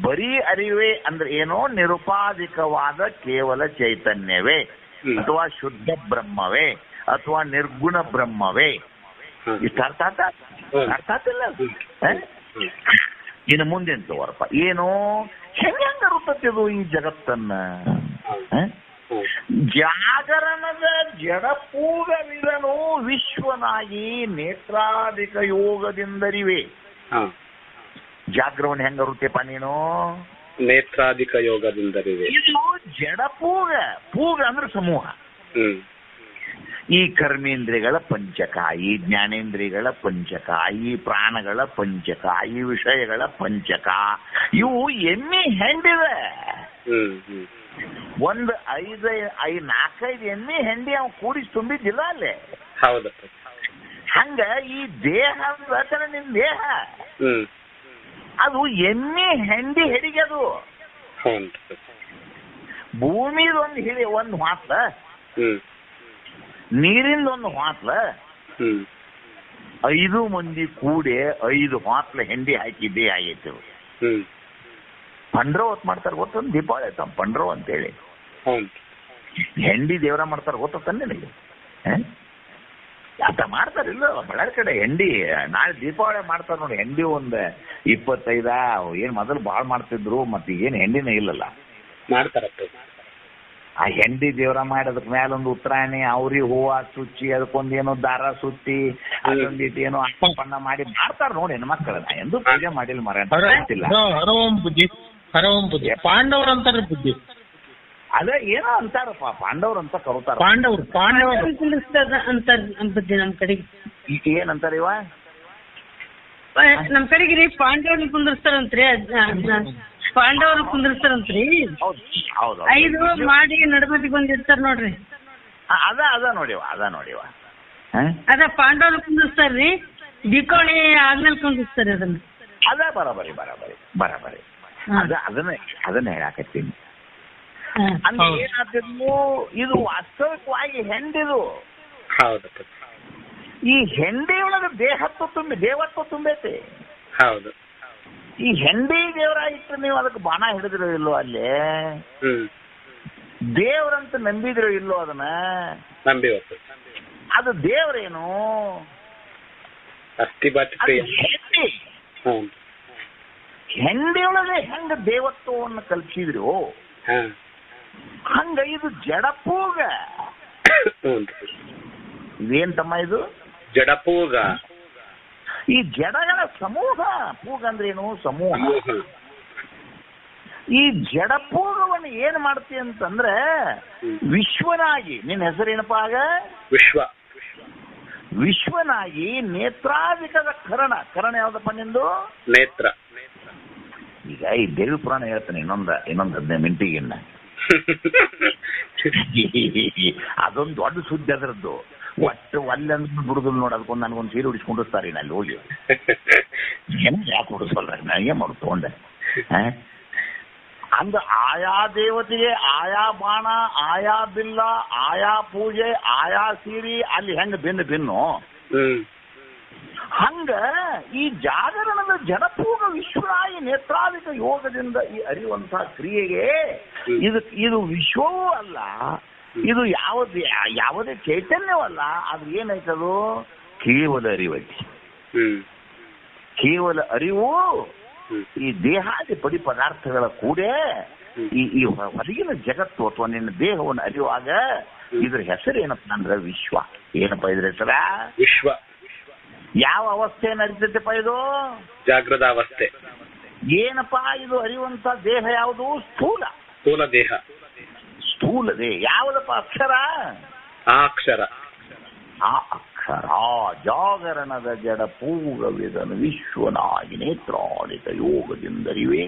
ಬರೀ ಅರಿವೆ ಅಂದ್ರೆ ಏನೋ ನಿರುಪಾಧಿಕವಾದ ಕೇವಲ ಚೈತನ್ಯವೇ, ಅಥವಾ ಶುದ್ಧ ಬ್ರಹ್ಮವೇ, ಅಥವಾ ನಿರ್ಗುಣ ಬ್ರಹ್ಮವೇ. ಇಷ್ಟ ಅರ್ಥ ಆಗ್ತಿಲ್ಲ? ಇನ್ನು ಮುಂದೆ ತೋರಪ್ಪ, ಏನೋ ಹೆಂಗ ಇರುತ್ತದು ಈ ಜಗತ್ತನ್ನ? ಜಾಗರಣದ ಜಡಪೂಗವಿದನು ವಿಶ್ವನಾಗಿ ನೇತ್ರಾಧಿಕ ಯೋಗದಿಂದರಿವೆ. ಜಾಗ್ರವನ್ನ ಹೆಂಗರುತ್ತೆಪ್ಪ ನೀನು? ನೇತ್ರಾಧಿಕ ಯೋಗದಿಂದರಿವೆ. ಇದು ಜಡಪೂಗ. ಪೂಗ ಅಂದ್ರೆ ಸಮೂಹ. ಈ ಕರ್ಮೇಂದ್ರಿಯಗಳ ಪಂಚಕ, ಈ ಜ್ಞಾನೇಂದ್ರಿಯಗಳ ಪಂಚಕ, ಈ ಪ್ರಾಣಗಳ ಪಂಚಕ, ಈ ವಿಷಯಗಳ ಪಂಚಕ, ಇವು ಎಮ್ಮಿ ಹೆಂಡಿವೆ. ಒಂದು 4-5 ಎಮ್ಮಿ ಹೆಂಡಿ ಅವ್ ಕೂಡಿಸಿ ತುಂಬಿದ್ದಿಲ್ಲ ಅಲ್ಲೇ. ಹಂಗ ಈ ದೇಹ ಅಂದ್ರೆ ನಿನ್ ದೇಹ ಅದು ಎಮ್ಮಿ ಹೆಂಡಿ ಹೆಡಿಗೆ. ಅದು ಭೂಮಿದ ಒಂದು ಮಾತ್ಲ, ನೀರಿಂದ ಒಂದು ಮಾತ್ಲ, 5 ಮಂದಿ ಕೂಡಿ 5 ಮಾತ್ಲ ಹೆಂಡಿ ಹಾಕಿದ್ದೇ ಆಗೈತಿ. ಪಂಡ್ರವ್ ಹೊತ್ತು ಮಾಡ್ತಾರೆ ಗೊತ್ತೊಂದು ದೀಪಾವಳಿ ಆಯ್ತು ಪಂಡ್ರವ್ ಅಂತೇಳಿ ಹೆಂಡಿ ದೇವರ ಮಾಡ್ತಾರೆ ಗೊತ್ತಂದ ನನಗೆ. ಅಂತ ಮಾಡ್ತಾರಿಲ್ಲ ಬಳ್ಳಾರಿ ಕಡೆ ಹೆಂಡಿ. ನಾಳೆ ದೀಪಾವಳಿ ಮಾಡ್ತಾರೆ ನೋಡಿ ಹೆಂಡಿ. ಒಂದು 25 ಏನ್ ಮೊದಲು ಬಾಳ್ ಮಾಡ್ತಿದ್ರು, ಮತ್ತೆ ಈಗೇನು ಹೆಂಡಿನೇ ಇಲ್ಲಲ್ಲ. ಮಾಡ್ತಾರಪ್ಪ. ಆ ಹೆಂಡಿ ದೇವ್ರ ಮಾಡಿ ಅದಕ್ಕೆ ಮ್ಯಾಲೊಂದು ಉತ್ತರಾಯಣಿ ಅವ್ರಿಗೆ ಹೂವ ಸುಚ್ಚಿ ಅದಕ್ಕೊಂದೇನೋ ದಾರ ಸುತ್ತಿ ಅದೊಂದಿಟ್ಟು ಏನೋ ಅಪ್ಪಣ್ಣ ಮಾಡಿ ಮಾಡ್ತಾರ ನೋಡಿ ಹೆಣ್ಮಕ್ಳನ್ನ ಎಂದು ಪೂಜೆ ಮಾಡಿಲ್ಲ ಮರ ಗೊತ್ತಿಲ್ಲ. ಹರವಂ ಬುದ್ಧಿ ಪಾಂಡವ್ರ ಅಂತಾರ ಬುದ್ಧಿ. ಅದೇ ಏನೋ ಅಂತಾರಪ್ಪ ಪಾಂಡವ್ರ ಅಂತ ಕರುತಾರ. ಪಾಂಡವ್ರು ಅಂತಾರ ಬುದ್ಧಿ ನಮ್ ಕಡೆಗೆ. ಏನಂತಾರ ಇವ ನಮ್ ಕಡೆಗೆ ರೀ ಪಾಂಡವ್ರನ್ನ ಕುಂದಿರ್ಸ್ತಾರಂತ್ರಿ. ಪಾಂಡವ್ರನ್ನ ಕುಂದಿರ್ಸ್ತಾರಂತ್ರಿ. ಹೌದು 5 ಮಾಡಿ ನಡಮತಿಗೆ ಬಂದಿರ್ತಾರ ನೋಡ್ರಿ. ಅದ ನೋಡಿವ ಅದ ಪಾಂಡವ್ರನ್ನ ಕುಂದಿರ್ತಾರ್ರಿ. ದೀಪಾವಳಿ ಆದ್ಮೇಲೆ ಕುಂದಿರ್ತಾರೆ ಅದನ್ನ. ಅದ ಬರಬರಿ ಅದನ್ನ ಹೇಳಾಕತ್ತೀನಿ. ಅಂದ್ರೆ ಏನಾಗ್ತಿದ್ವು ಇದು ವಾಸ್ತವಿಕವಾಗಿ ಹೆಂಡಿದು. ಹೌದಪ್ಪ. ಈ ಹೆಂಡಿ ಒಳಗೆ ದೇವತ್ವ ತುಂಬೈತೆ. ಹೌದು. ಈ ಹೆಂಡಿ ದೇವರಾಗಿತ್ತು ನೀವು ಅದಕ್ಕೆ ಬಾಣ ಹಿಡಿದಿರೋ ಇಲ್ಲೋ ಅಲ್ಲೇ ದೇವ್ರಂತ ನಂಬಿದಿರೋ ಇಲ್ಲೋ ಅದನ್ನ ನಂಬಿ ಅದು ದೇವ್ರೇನು ಹೆಂಡಿ. ಹೆಂಡಿ ಒಳಗೆ ಹೆಂಗ ದೇವತ್ವವನ್ನು ಕಲ್ಪಿಸಿದ್ರು ಹಂಗ ಇದು ಜಡಪೂಗ. ಇದೇನ್ ತಮ್ಮ ಇದು ಜಡಪೂಗ? ಈ ಜಡಗಳ ಸಮೂಹ. ಪೂಗ ಅಂದ್ರೇನು? ಸಮೂಹ. ಈ ಜಡಪೂಗವನ್ನು ಏನ್ ಮಾಡ್ತಿ ಅಂತಂದ್ರೆ ವಿಶ್ವನಾಗಿ, ನಿನ್ನ ಹೆಸರೇನಪ್ಪ ಆಗ? ವಿಶ್ವನಾಗಿ ನೇತ್ರಾಧಿಕದ ಕರಣ ಯಾವ್ದಪ್ಪ ನಿಂದು? ನೇತ್ರ. ಈಗ ಈ ದೇವಿ ಪುರಾಣ ಹೇಳ್ತಾನೆ ಇನ್ನೊಂದು 15 ಮಿನಿಟಿಗೆ. ಅದೊಂದು ದೊಡ್ಡ ಸುದ್ದಿ ಅದರದ್ದು. ಒಟ್ಟು ಅಲ್ಲಂದ್ ಬಿಡುದಿಲ್ಲ ನೋಡಿ. ಅದಕ್ಕೊಂದು ನನಗೊಂದು ಸೀರೆ ಉಡಿಸ್ಕೊಂಡಿರ್ತಾರೆ ಅಲ್ಲಿ ಹೋಗಿ. ಏನ ಯಾಕೆ ಉಡಿಸಲ್ಲ ನನಗೆ ಮಾಡು ತಗೊಂಡೆ. ಅಂದ ಆಯಾ ದೇವತೆಗೆ ಆಯಾ ಬಾಣ, ಆಯಾ ಬಿಲ್ಲ, ಆಯಾ ಪೂಜೆ, ಆಯಾ ಸೀರೆ ಅಲ್ಲಿ ಹೆಂಗ ಭಿನ್ನು ಹಂಗ ಈ ಜಾಗರಣದ ಜಡಪೂಗ ವಿಶ್ವನಾಗಿ ನೇತ್ರಾಧಿಕ ಯೋಗದಿಂದ ಈ ಅರಿಯುವಂತಹ ಕ್ರಿಯೆಗೆ ಇದು ವಿಶ್ವವೂ ಅಲ್ಲ, ಇದು ಯಾವುದೇ ಚೈತನ್ಯವಲ್ಲ. ಅದು ಏನೈತದು? ಕೇವಲ ಅರಿವೈತಿ. ಕೇವಲ ಅರಿವು ಈ ದೇಹಾದಿ ಪಡಿ ಪದಾರ್ಥಗಳ ಕೂಡೆ ಈ ಹೊರಗಿನ ಜಗತ್ತು ಅಥವಾ ನಿನ್ನ ದೇಹವನ್ನು ಅರಿಯುವಾಗ ಇದ್ರ ಹೆಸರು ಏನಪ್ಪ ಅಂದ್ರೆ ವಿಶ್ವ. ಏನಪ್ಪ ಇದ್ರ ಹೆಸರ? ವಿಶ್ವ. ಯಾವ ಅವಸ್ಥೆಯನ್ನು ಅರಿತೈತೆಪ್ಪ ಇದು? ಜಾಗೃತ ಅವಸ್ಥೆ. ಏನಪ್ಪಾ ಇದು ಅರಿಯುವಂತ ದೇಹ ಯಾವುದು? ಸ್ಥೂಲ ದೇಹ. ಸ್ಥೂಲ ದೇಹ ಯಾವುದಪ್ಪ? ಅಕ್ಷರ. ಆ ಅಕ್ಷರ ಜಾಗರಣದ ಜಡ ಪೂಗವಿದನು ವಿಶ್ವನಾಗಿ ನೇತ್ರಾಡಿತ ಯೋಗದಿಂದರಿವೇ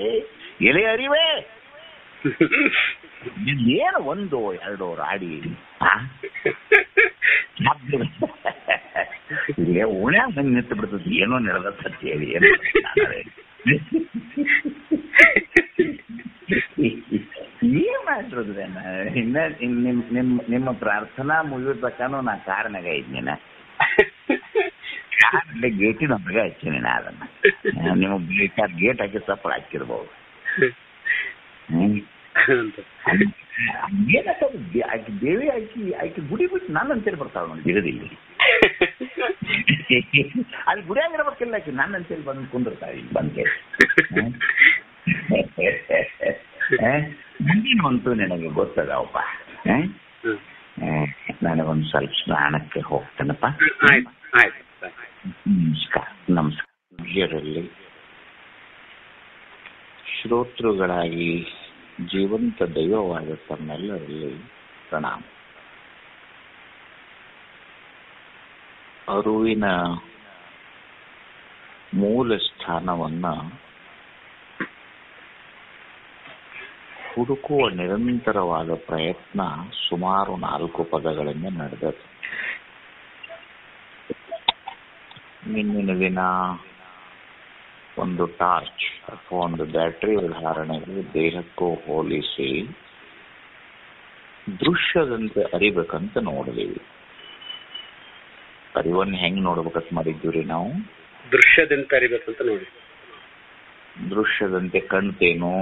ಎಲೆ ಅರಿವೇ. ಏನು 1 2 ರಾಡಿ ಉಣ್ಯಾಗ ಬಂದು ನಿಂತು ಬಿಡ್ತದೆ. ಏನೋ ನಡೆದ ಸತ್ಯ ಹೇಳಿ ಏನ್ ಮಾಡಿರೋದ್ರೆ ನಿಮ್ಮ ಪ್ರಾರ್ಥನಾ ಮುಗಿಯೋದಕ್ಕೂ ನಾ ಕಾರಣಗ ಇದ್ನೇನ ಗೇಟಿನ ಹೊರಗೆ ಹಚ್ಚೀನಿ ನಾ. ಅದನ್ನ ನಿಮಗೆ ಗೇಟ್ ಹಾಕಿ ಸಪ್ಪಳ ಹಾಕಿರ್ಬೋದು. ಆಕಿ ದೇವಿ ಆಕಿ ಗುಡಿ ಬಿಟ್ಟು ನಾನು ಅಂತೇಳಿ ಬರ್ತಾವ ನೋಡಿ ಗಿಡದಿಲ್ಲಿ. ಅಲ್ಲಿ ಗುಡಿಯಾಗಿರ್ಬೇಕಿಲ್ಲ ಆಕಿ ನಾನು ಅಂತೇಳಿ ಬಂದು ಕುಂದಿರ್ತಾವ ಇಲ್ಲಿ ಬಂದೆ. ಮುಂದಿನಂತೂ ನನಗೆ ಗೊತ್ತದವಪ್ಪ. ನನಗೊಂದು ಸ್ವಲ್ಪ ಸ್ನಾನಕ್ಕೆ ಹೋಗ್ತೇನಪ್ಪ. ನಮಸ್ಕಾರ. ಶ್ರೋತೃಗಳಾಗಿ ಜೀವಂತ ದೈವವಾದ ತಮ್ಮೆಲ್ಲರಲ್ಲಿ ಪ್ರಣಾಮ. ಅರಿವಿನ ಮೂಲ ಸ್ಥಾನವನ್ನ ಹುಡುಕುವ ನಿರಂತರವಾದ ಪ್ರಯತ್ನ ಸುಮಾರು 4 ಪದಗಳಿಂದ ನಡೆದದ್ದು. ನಿನ್ನಿನ ದಿನ ಒಂದು ಟಾರ್ಚ್ ಅಥವಾ ಒಂದು ಬ್ಯಾಟ್ರಿ ಉದಾಹರಣೆಗೆ ದೇಹಕ್ಕೂ ಹೋಲಿಸಿ ದೃಶ್ಯದಂತೆ ಅರಿಬೇಕಂತ ನೋಡಿದೀವಿ. ಅರಿವನ್ನು ಹೆಂಗ್ ನೋಡ್ಬೇಕಂತ ಮಾಡಿದ್ದೀವ್ರಿ ನಾವು? ದೃಶ್ಯದಂತೆ ಅರಿಬೇಕಂತ ನೋಡಿ. ದೃಶ್ಯದಂತೆ ಕಾಣ್ತೇನೋ?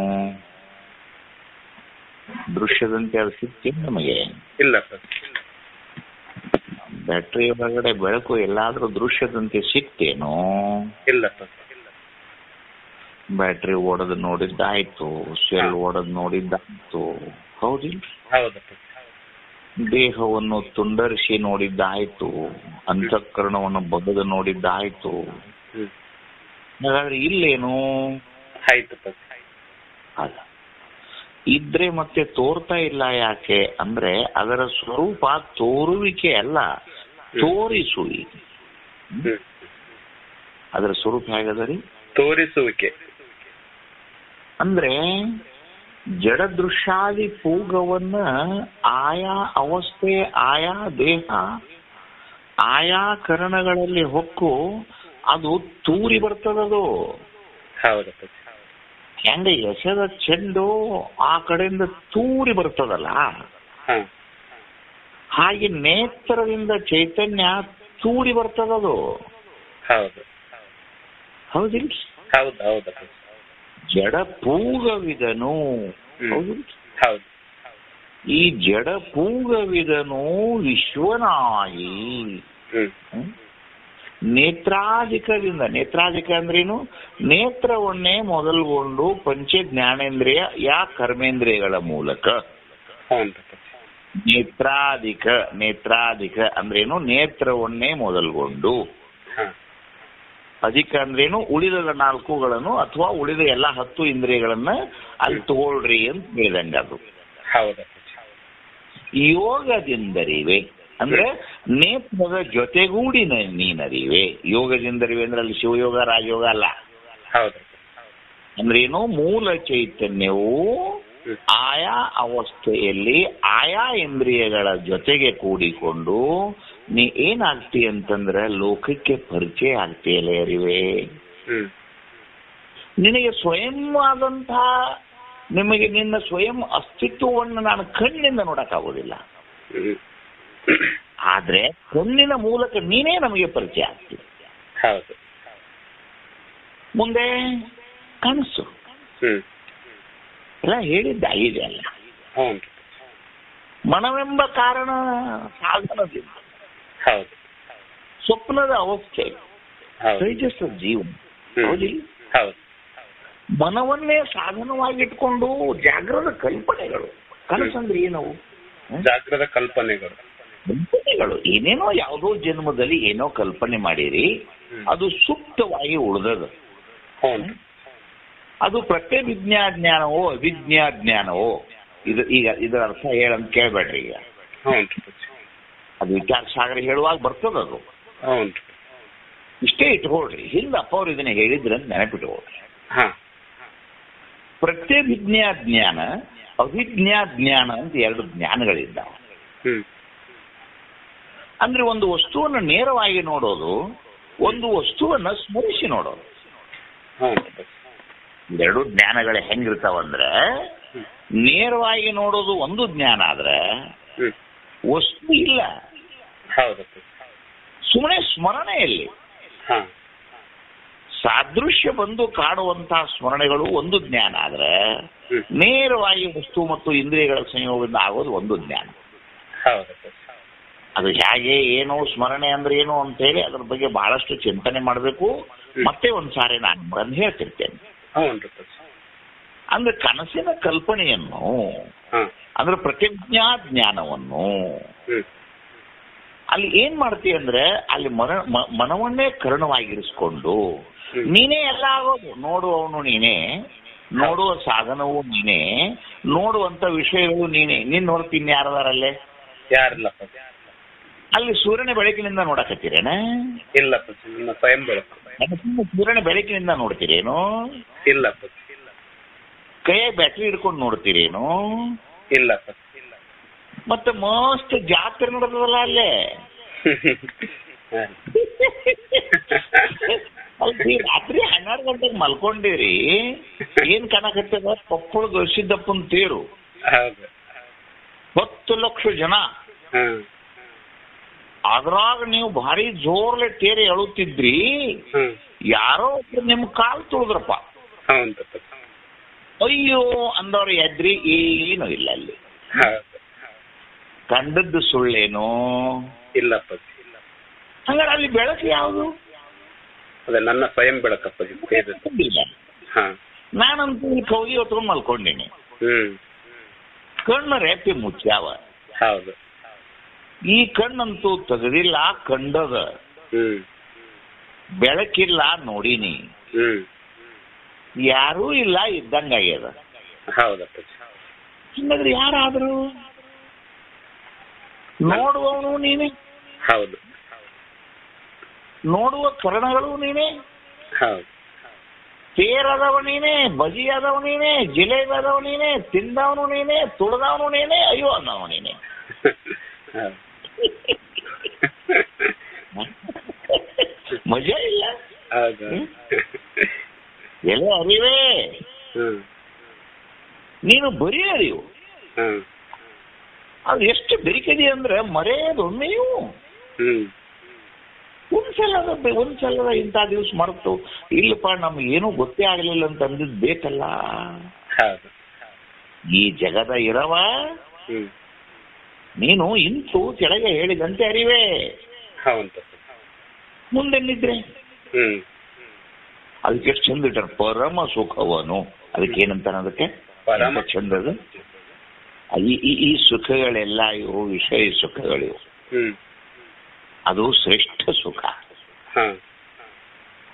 ದೃಶ್ಯದಂತೆ ಅದು ಸಿಗ್ತೇನೆ ನಮಗೆ? ಇಲ್ಲ ಸರ್. ಬ್ಯಾಟ್ರಿ ಒಳಗಡೆ ಬೆಳಕು ಎಲ್ಲಾದ್ರೂ ದೃಶ್ಯದಂತೆ ಸಿಗ್ತೇನೋ? ಇಲ್ಲ ಸರ್. ಬ್ಯಾಟ್ರಿ ಓಡೋದು ನೋಡಿದ್ದಾಯ್ತು, ಸೆಲ್ ಓಡೋದು ನೋಡಿದ್ದಾಯ್ತು, ಹೌದಿಲ್ಲ? ಹೌದಪ್ಪ. ದೇಹವನ್ನು ತುಂಡರಿಸಿ ನೋಡಿದ್ದಾಯ್ತು, ಅಂತಃಕರಣವನ್ನು ಬಗೆದು ನೋಡಿದ್ದಾಯ್ತು. ಹಾಗಾದ್ರೆ ಇಲ್ಲೇನು ಆಯ್ತಪ್ಪ. ಅಲ್ಲ, ಇದ್ರೆ ಮತ್ತೆ ತೋರ್ತಾ ಇಲ್ಲ. ಯಾಕೆ ಅಂದ್ರೆ ಅದರ ಸ್ವರೂಪ ತೋರುವಿಕೆ ಅಲ್ಲ, ತೋರಿಸುವಿಕೆ. ಅದರ ಸ್ವರೂಪ ಹೇಗದರಿ? ತೋರಿಸುವಿಕೆ. ಅಂದ್ರೆ ಜಡದೃಶ್ಯಾದಿ ಪೂಗವನ್ನ ಆಯಾ ಅವಸ್ಥೆ, ಆಯಾ ದೇಹ, ಆಯಾ ಕರಣಗಳಲ್ಲಿ ಹೊಕ್ಕು ಅದು ತೂರಿ ಬರ್ತದದು. ಹೌದಪ್ಪ. ಹೆಂಗ ಎಸೆದ ಚೆಂಡು ಆ ಕಡೆಯಿಂದ ತೂರಿ ಬರ್ತದಲ್ಲ, ಹಾಗೆ ನೇತ್ರದಿಂದ ಚೈತನ್ಯ ತೂರಿ ಬರ್ತದದು. ಹೌದು. ಹೌದಿಲ್ಲ? ಹೌದು ಹೌದಪ್ಪ. ಜಡ ಪೂಗವಿದನು. ಹೌದು. ಈ ಜಡ ಪೂಗವಿದನು ವಿಶ್ವನಾಯಿ. ನೇತ್ರಾಧಿಕದಿಂದ, ನೇತ್ರಾಧಿಕ ಅಂದ್ರೇನು? ನೇತ್ರವನ್ನೇ ಮೊದಲುಗೊಂಡು ಪಂಚ ಜ್ಞಾನೇಂದ್ರಿಯ ಕರ್ಮೇಂದ್ರಿಯಗಳ ಮೂಲಕ. ನೇತ್ರಾಧಿಕ, ನೇತ್ರಾಧಿಕ ಅಂದ್ರೇನು? ನೇತ್ರವನ್ನೇ ಮೊದಲುಗೊಂಡು. ಅಧಿಕ ಅಂದ್ರೇನು? ಉಳಿದ 4ಗಳನ್ನು ಅಥವಾ ಉಳಿದ ಎಲ್ಲ 10 ಇಂದ್ರಿಯಗಳನ್ನ ಅಲ್ಲಿ ತಗೊಳ್ರಿ ಅಂತ ಹೇಳಿದಂಗ ಅದು. ಯೋಗದಿಂದರಿವೆ ಅಂದ್ರೆ ನೇತ್ರದ ಜೊತೆಗೂಡಿ ನೀನರಿವೆ. ಯೋಗದಿಂದರಿವೆ ಅಂದ್ರೆ ಅಲ್ಲಿ ಶಿವಯೋಗ ರಾಜಯೋಗ ಅಲ್ಲ. ಅಂದ್ರೇನು? ಮೂಲ ಚೈತನ್ಯವು ಆಯಾ ಅವಸ್ಥೆಯಲ್ಲಿ ಆಯಾ ಇಂದ್ರಿಯಗಳ ಜೊತೆಗೆ ಕೂಡಿಕೊಂಡು ನೀ ಏನಾಗ್ತಿ ಅಂತಂದ್ರೆ ಲೋಕಕ್ಕೆ ಪರಿಚಯ ಆಗ್ತೀಯಲ್ಲ ಅರಿವೆ. ನಿನಗೆ ಸ್ವಯಂ ಆದಂತಹ ನಿಮಗೆ ನಿನ್ನ ಸ್ವಯಂ ಅಸ್ತಿತ್ವವನ್ನು ನಾನು ಕಣ್ಣಿಂದ ನೋಡಕ್ಕಾಗೋದಿಲ್ಲ. ಆದ್ರೆ ಕಣ್ಣಿನ ಮೂಲಕ ನೀನೇ ನಮಗೆ ಪರಿಚಯ ಆಗ್ತೀವಿ. ಮುಂದೆ ಕನಸು ಎಲ್ಲ ಹೇಳಿದ್ದ ಇದೆ ಅಲ್ಲ. ಮನವೆಂಬ ಕಾರಣ ಸಾಧನದಿಂದ ಸ್ವಪ್ನದ ಅವಸ್ಥೆ, ತೇಜಸ್ಸ ಜೀವನ. ಹೌದಿಲ್ಲ? ಮನವನ್ನೇ ಸಾಧನವಾಗಿಟ್ಕೊಂಡು ಜಾಗ್ರದ ಕಲ್ಪನೆಗಳು. ಕನಸಂದ್ರೆ ಏನವು? ಜಾಗ್ರದ ಕಲ್ಪನೆಗಳು. ಏನೇನೋ ಯಾವುದೋ ಜನ್ಮದಲ್ಲಿ ಏನೋ ಕಲ್ಪನೆ ಮಾಡಿರಿ, ಅದು ಸುಪ್ತವಾಗಿ ಉಳಿದದು. ಅದು ಪ್ರತ್ಯಭಿಜ್ಞಾಜ್ಞಾನವೋ ಅಭಿಜ್ಞಾಜ್ಞಾನವೋ? ಈಗ ಇದರ ಅರ್ಥ ಹೇಳಂತ ಕೇಳ್ಬೇಡ್ರಿ. ಈಗ ಅದು ವಿಚಾರ ಸಾಗರ ಹೇಳುವಾಗ ಬರ್ತದದು. ಇಷ್ಟೇ ಇಟ್ಕೊಳ್ರಿ. ಹಿಂದೆ ಅಪ್ಪ ಅವ್ರು ಇದನ್ನ ಹೇಳಿದ್ರಂತ ನೆನಪಿಟ್ಕೊಳ್ರಿ. ಪ್ರತ್ಯಭಿಜ್ಞಾಜ್ಞಾನ, ಅಭಿಜ್ಞಾಜ್ಞಾನ ಅಂತ 2 ಜ್ಞಾನಗಳಿದ್ದಾವೆ. ಅಂದ್ರೆ ಒಂದು ವಸ್ತುವನ್ನು ನೇರವಾಗಿ ನೋಡೋದು, ಒಂದು ವಸ್ತುವನ್ನ ಸ್ಮರಿಸಿ ನೋಡೋದು. 2 ಜ್ಞಾನಗಳು ಹೆಂಗಿರ್ತಾವಂದ್ರೆ, ನೇರವಾಗಿ ನೋಡೋದು ಒಂದು ಜ್ಞಾನ ಆದ್ರೆ ವಸ್ತು ಇಲ್ಲ, ಸುಮ್ಮನೆ ಸ್ಮರಣೆಯಲ್ಲಿ ಸಾದೃಶ್ಯ ಬಂದು ಕಾಡುವಂತಹ ಸ್ಮರಣೆಗಳು ಒಂದು ಜ್ಞಾನ ಆದ್ರೆ, ನೇರವಾಗಿ ವಸ್ತು ಮತ್ತು ಇಂದ್ರಿಯಗಳ ಸಂಯೋಗದಿಂದ ಆಗೋದು ಒಂದು ಜ್ಞಾನ. ಅದು ಹೇಗೆ, ಏನು ಸ್ಮರಣೆ ಅಂದ್ರೆ ಏನು ಅಂತ ಹೇಳಿ ಅದ್ರ ಬಗ್ಗೆ ಬಹಳಷ್ಟು ಚಿಂತನೆ ಮಾಡಬೇಕು. ಮತ್ತೆ ಒಂದ್ಸಾರಿ ನಾನು ಅದನ್ನ ಹೇಳ್ತಿರ್ತೇನೆ. ಅಂದ್ರೆ ಕನಸಿನ ಕಲ್ಪನೆಯನ್ನು, ಅಂದ್ರೆ ಪ್ರತಿಜ್ಞಾ ಜ್ಞಾನವನ್ನು ಅಲ್ಲಿ ಏನ್ ಮಾಡ್ತೀವಿ ಅಂದ್ರೆ, ಅಲ್ಲಿ ಮನವನ್ನೇ ಕರ್ಣವಾಗಿರಿಸ್ಕೊಂಡು ನೀನೇ ಎಲ್ಲ ಆಗೋದು. ನೋಡುವವನು ನೀನೇ, ನೋಡುವ ಸಾಧನವು ನೀನೇ, ನೋಡುವಂತ ವಿಷಯಗಳು ನೀನೇ. ನೀನ್ ನೋಡ್ತೀನಿ ಯಾರದಾರಲ್ಲೇ? ಯಾರಿಲ್ಲಪ್ಪ. ಅಲ್ಲಿ ಸೂರ್ಯನ ಬೆಳಕಿನಿಂದ ನೋಡಕತ್ತೀರೇನ? ಇಲ್ಲಪ್ಪ, ಸ್ವಯಂ ಬೆಳಕು. ಸೂರ್ಯನ ಬೆಳಕಿನಿಂದ ನೋಡ್ತೀರೇನು? ಇಲ್ಲಪ್ಪ. ಕೈಯಾಗ ಬ್ಯಾಟ್ರಿ ಹಿಡ್ಕೊಂಡು ನೋಡ್ತೀರೇನು? ಇಲ್ಲಪ್ಪ. ಮತ್ತೆ ಮಸ್ತ್ ಜಾತ್ರೆ ನೋಡೋದಲ್ಲ ಅಲ್ಲೇ. ಅಲ್ಲಿ ರಾತ್ರಿ 12 ಗಂಟೆಗೆ ಮಲ್ಕೊಂಡಿರಿ, ಏನ್ ಕಾಣಕತ್ತದ? ಕೊಪ್ಪಳದ ಸಿದ್ದಪ್ಪನ ತೇರು, 10 ಲಕ್ಷ ಜನ. ಅದ್ರಾಗ ನೀವು ಭಾರಿ ಜೋರ್ಲೆ ತೇರು ಎಳುತ್ತಿದ್ರಿ, ಯಾರೋ ನಿಮ್ ಕಾಲ್ ತುಳಿದ್ರಪ್ಪ. ಅಯ್ಯೋ ಅಂದವ್ರು ಎದ್ರಿ, ಏನೂ ಇಲ್ಲ ಅಲ್ಲಿ. ಕಂಡದ್ದು ಸುಳ್ಳೇನು? ಇಲ್ಲಪ್ಪ. ಹಂಗಾರೆ ಅಲ್ಲಿ ಬೆಳಕು ಯಾವುದು? ಅದೇ ನನ್ನ ಸ್ವಯಂ ಬೆಳಕಪ್ಪ. ನಾನಂತೂ ಕೌದಿ ಹೊತ್ಕೊಂಡು ಮಲ್ಕೊಂಡೀನಿ. ಕಣ್ಣು ರೆಪ್ಪೆ ಮುಚ್ಚಾವ. ಹೌದು. ಈ ಕಣ್ಣಂತೂ ತೆಗೆದಿಲ್ಲ, ಕಂಡದ. ಬೆಳಕಿಲ್ಲ ನೋಡಿನಿ. ಯಾರೂ ಇಲ್ಲ ಇದ್ದಂಗಾಗ್ಯದ. ಹೌದಪ್ಪ. ಹಿಂಗಾದ್ರೆ ಯಾರಾದ್ರು ನೋಡುವವನು ನೀನೇ. ಹೌದು. ನೋಡುವ ಕರಣಗಳು ನೀನೇ. ಹೌದು. ತೇರದವ ನೀನೇ, ಬಜಿ ಆದವ ನೀನೇ, ಜಿಲೇಬಿ ಆದವ ನೀನೇ, ತಿಂದವನು ನೀನೇ, ತುಳಿದವನು ನೀನೇ, ಅಯ್ಯೋ ಅನ್ನವನು ನೀನೇ. ಮಜಾ ಇಲ್ಲ. ಎಲೆ ಅರಿವೇ, ನೀನು ಬರೀ ಅರಿವು. ಅದು ಎಷ್ಟು ಬೆರಿಕದಿ ಅಂದ್ರೆ ಮರೆಯೋದೊಮ್ಮೆಯೂ ಒಂದ್ಸಲದ ಇಂಥ ದಿವಸ ಮರೆತು ಇಲ್ಲಪ್ಪ ನಮ್ಗೇನು ಗೊತ್ತೇ ಆಗಲಿಲ್ಲ ಅಂತ ಅಂದಿದ್ ಬೇಕಲ್ಲ. ಈ ಜಗದ ಇರವ ನೀನು ಇಂತು ಕೆಳಗೆ ಹೇಳಿದಂತೆ ಅರಿವೇ. ಮುಂದೆನ್ನಿದ್ರೆ ಅದಕ್ಕೆ ಎಷ್ಟು ಚಂದ ಇಟ್ಟಾರ, ಪರಮ ಸುಖವನು. ಅದಕ್ಕೆ ಏನಂತಾನ, ಅದಕ್ಕೆ ಪರಮ ಚಂದದ. ಈ ಸುಖಗಳೆಲ್ಲ ಇವು ವಿಷಯ ಸುಖಗಳಿವು. ಅದು ಶ್ರೇಷ್ಠ ಸುಖ.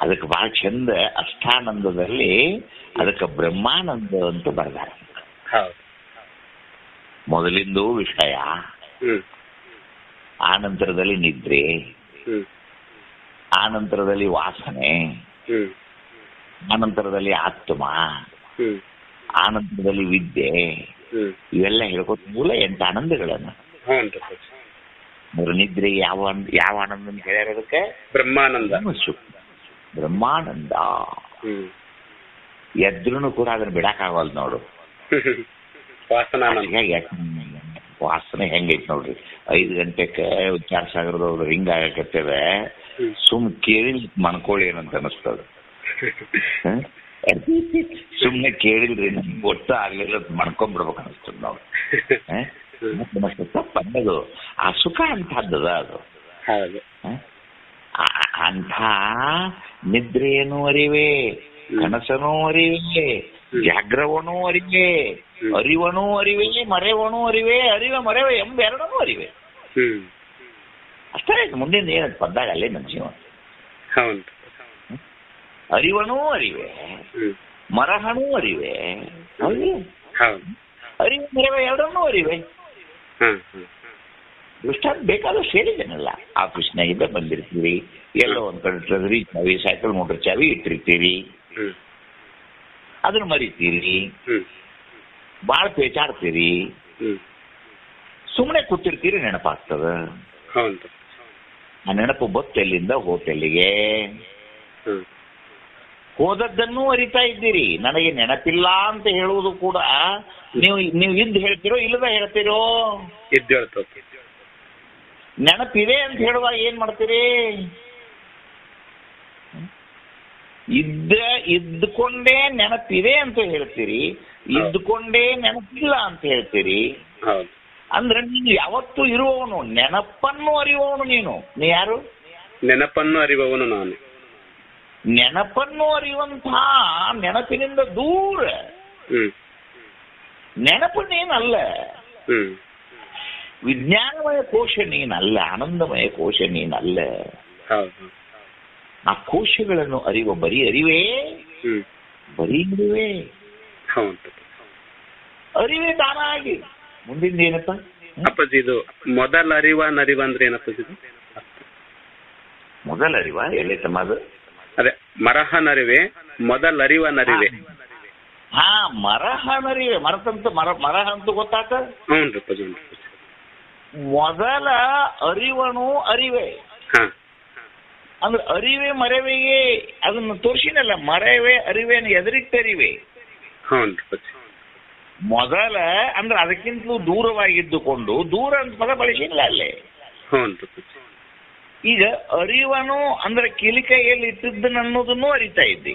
ಅದಕ್ಕೆ ಬಹಳ ಚಂದ ಅಷ್ಟಾನಂದದಲ್ಲಿ ಅದಕ್ಕೆ ಬ್ರಹ್ಮಾನಂದ ಅಂತ ಬರ್ದಾರೆ. ಮೊದಲಿಂದು ವಿಷಯ, ಆನಂತರದಲ್ಲಿ ನಿದ್ರೆ, ಆನಂತರದಲ್ಲಿ ವಾಸನೆ, ಆನಂತರದಲ್ಲಿ ಆತ್ಮ, ಆನಂತರದಲ್ಲಿ ವಿದ್ಯೆ. ಇವೆಲ್ಲ ಹೇಳ್ಕೊತ ಮೂಲ 8 ಆನಂದಗಳನ್ನು. ನಿದ್ರೆ ಯಾವ ಆನಂದ ಅಂತ ಹೇಳ್ಯಾರ? ಅದಕ್ಕೆ ಬ್ರಹ್ಮಾನಂದ. ಬ್ರಹ್ಮಾನಂದ ಎದ್ರೂ ಕೂಡ ಅದನ್ನ ಬಿಡಕ್ಕಾಗಲ್ಲ ನೋಡು. ವಾಸನೆ ಹೆಂಗೈತಿ ನೋಡ್ರಿ. 5 ಗಂಟೆಗೆ ವಿಚಾರ ಸಾಗರದವ್ರು ಹಿಂಗ ಆಗಕತ್ತದ, ಸುಮ್ ಕೇಳಿ ಮನ್ಕೊಳ್ಳಿ ಏನಂತ ಅನಿಸ್ತದ. ಸುಮ್ನೆ ಕೇಳಿಲ್ರಿ ನಮ್ಗೆ ಒಟ್ಟು ಆಗ್ಲಿಲ್ಲ ಮನ್ಕೊಂಡ್ಬಿಡ್ಬೇಕು ಅನಿಸ್ತದ ನಾವು. ತಪ್ಪನ್ನದು ಆ ಸುಖ ಅಂತಹದ್ದದ ಅದು. ಅಂಥ ನಿದ್ರೆಯನ್ನು ಅರಿವೆ, ಕನಸನೂ ಅರಿವೆ, ಜಾಗ್ರವನೂ ಅರಿವೆ, ಅರಿವನೂ ಅರಿವೆ, ಮರೆವನೂ ಅರಿವೆ, ಅರಿವೆ ಮರೆವೆ ಎಂಬೆರಡನೂ ಅರಿವೆ. ಅಷ್ಟೇ ಮುಂದಿನ ಏನದು ಪದ್ದಾಗ ಅಲ್ಲೇ ನಮ್ಮ ಜೀವನ. ಅರಿವನೂ ಅರಿವೆ, ಮರಹನೂ ಅರಿವೆ, ಅರಿವೆ ಮರೆವೆ ಎರಡನ್ನೂ ಅರಿವೆ. ಇಷ್ಟಾದ್ ಬೇಕಾದಷ್ಟು ಹೇಳಿದ್ದೇನಲ್ಲ. ಆಫೀಸ್ನಾಗಿದ್ದ ಬಂದಿರ್ತೀರಿ, ಎಲ್ಲೋ ಒಂದ್ ಕಡೆ ಟ್ರೆಜರಿ ಚಾವಿ, ಸೈಕಲ್ ಮೋಟರ್ ಚಾವಿ ಇಟ್ಟಿರ್ತೀರಿ, ಅದನ್ನ ಮರಿತೀರಿ, ಬಾಳ ಪೇಚಾಡ್ತೀರಿ, ಸುಮ್ಮನೆ ಕೂತಿರ್ತೀರಿ, ನೆನಪಾಗ್ತದ. ಆ ನೆನಪು ಬೊತ್ತೆಲ್ಲಿಂದ ಹೋಟೆಲ್ಲಿಗೆ ಹೋದದ್ದನ್ನೂ ಅರಿತಾ ಇದ್ದೀರಿ. ನನಗೆ ನೆನಪಿಲ್ಲ ಅಂತ ಹೇಳುವುದು ಕೂಡ ನೀವು ಇದ್ದು ಹೇಳ್ತಿರೋ ಇಲ್ಲದ ಹೇಳ್ತಿರೋ? ಇದ್ದು ಹೇಳ್ತೋ. ನೆನಪಿದೆ ಅಂತ ಹೇಳುವಾಗ ಏನ್ ಮಾಡ್ತೀರಿ? ಇದ್ದುಕೊಂಡೇ ನೆನಪಿದೆ ಅಂತ ಹೇಳ್ತೀರಿ, ಇದ್ದುಕೊಂಡೇ ನೆನಪಿಲ್ಲ ಅಂತ ಹೇಳ್ತೀರಿ. ಅಂದ್ರೆ ನೀನು ಯಾವತ್ತೂ ಇರುವವನು, ನೆನಪನ್ನು ಅರಿಯುವವನು ನೀನು. ನೀ ಯಾರು? ನೆನಪನ್ನು ಅರಿಯುವವನು ನಾನು. ನೆನಪನ್ನು ಅರಿಯುವಂತಹ ನೆನಪಿನಿಂದ ದೂರ. ನೆನಪು ನೀನಲ್ಲ, ವಿಜ್ಞಾನಮಯ ಕೋಶ ನೀನಲ್ಲ, ಆನಂದಮಯ ಕೋಶ ನೀನಲ್ಲ. ಆ ಕೋಶಗಳನ್ನು ಅರಿವ ಬರೀ ಅರಿವೇ, ಬರೀ ಅರಿವೇ, ಅರಿವೇ ತಾನಾಗಿ. ಮುಂದಿನ ಏನಪ್ಪ ಅಪ್ಪಾಜಿ? ಇದು ಮೊದಲ ಅರಿವ ನರಿವ ಅಂದ್ರೆ ಏನಪ್ಪಾಜಿ? ಮೊದಲ ಅರಿವ ಎಲ್ಲಿ ತಮ್ಮ? ಅದು ಅದೇ ಮರಹನರಿವೆ, ಮೊದಲ ಅರಿವ ನರಿವೆ. ಹಾ, ಮರಹನರಿವೆ. ಮರಹ ಅಂತೂ ಗೊತ್ತಾತ. ಹ್ಞೂ. ಮೊದಲ ಅರಿವನು ಅರಿವೆ ಅಂದ್ರೆ ಅರಿವೆ ಮರೆವೆಗೆ ಅದನ್ನು ತೋರಿಸಿನಲ್ಲ. ಮರೆವೆ ಅರಿವೆಯನ್ನು ಎದುರಿಟ್ಟರಿವೆ. ಮೊದಲ ಅಂದ್ರೆ ಅದಕ್ಕಿಂತಲೂ ದೂರವಾಗಿದ್ದುಕೊಂಡು, ದೂರ ಅಂತ ಪದ ಬಳಸಿಲ್ಲ ಅಲ್ಲೇ. ಈಗ ಅರಿವನು ಅಂದ್ರೆ ಕೀಲಿಕೈಯಲ್ಲಿ ಇಟ್ಟಿದ್ದನ್ನೋದನ್ನು ಅರಿತಾ ಇದ್ದಿ,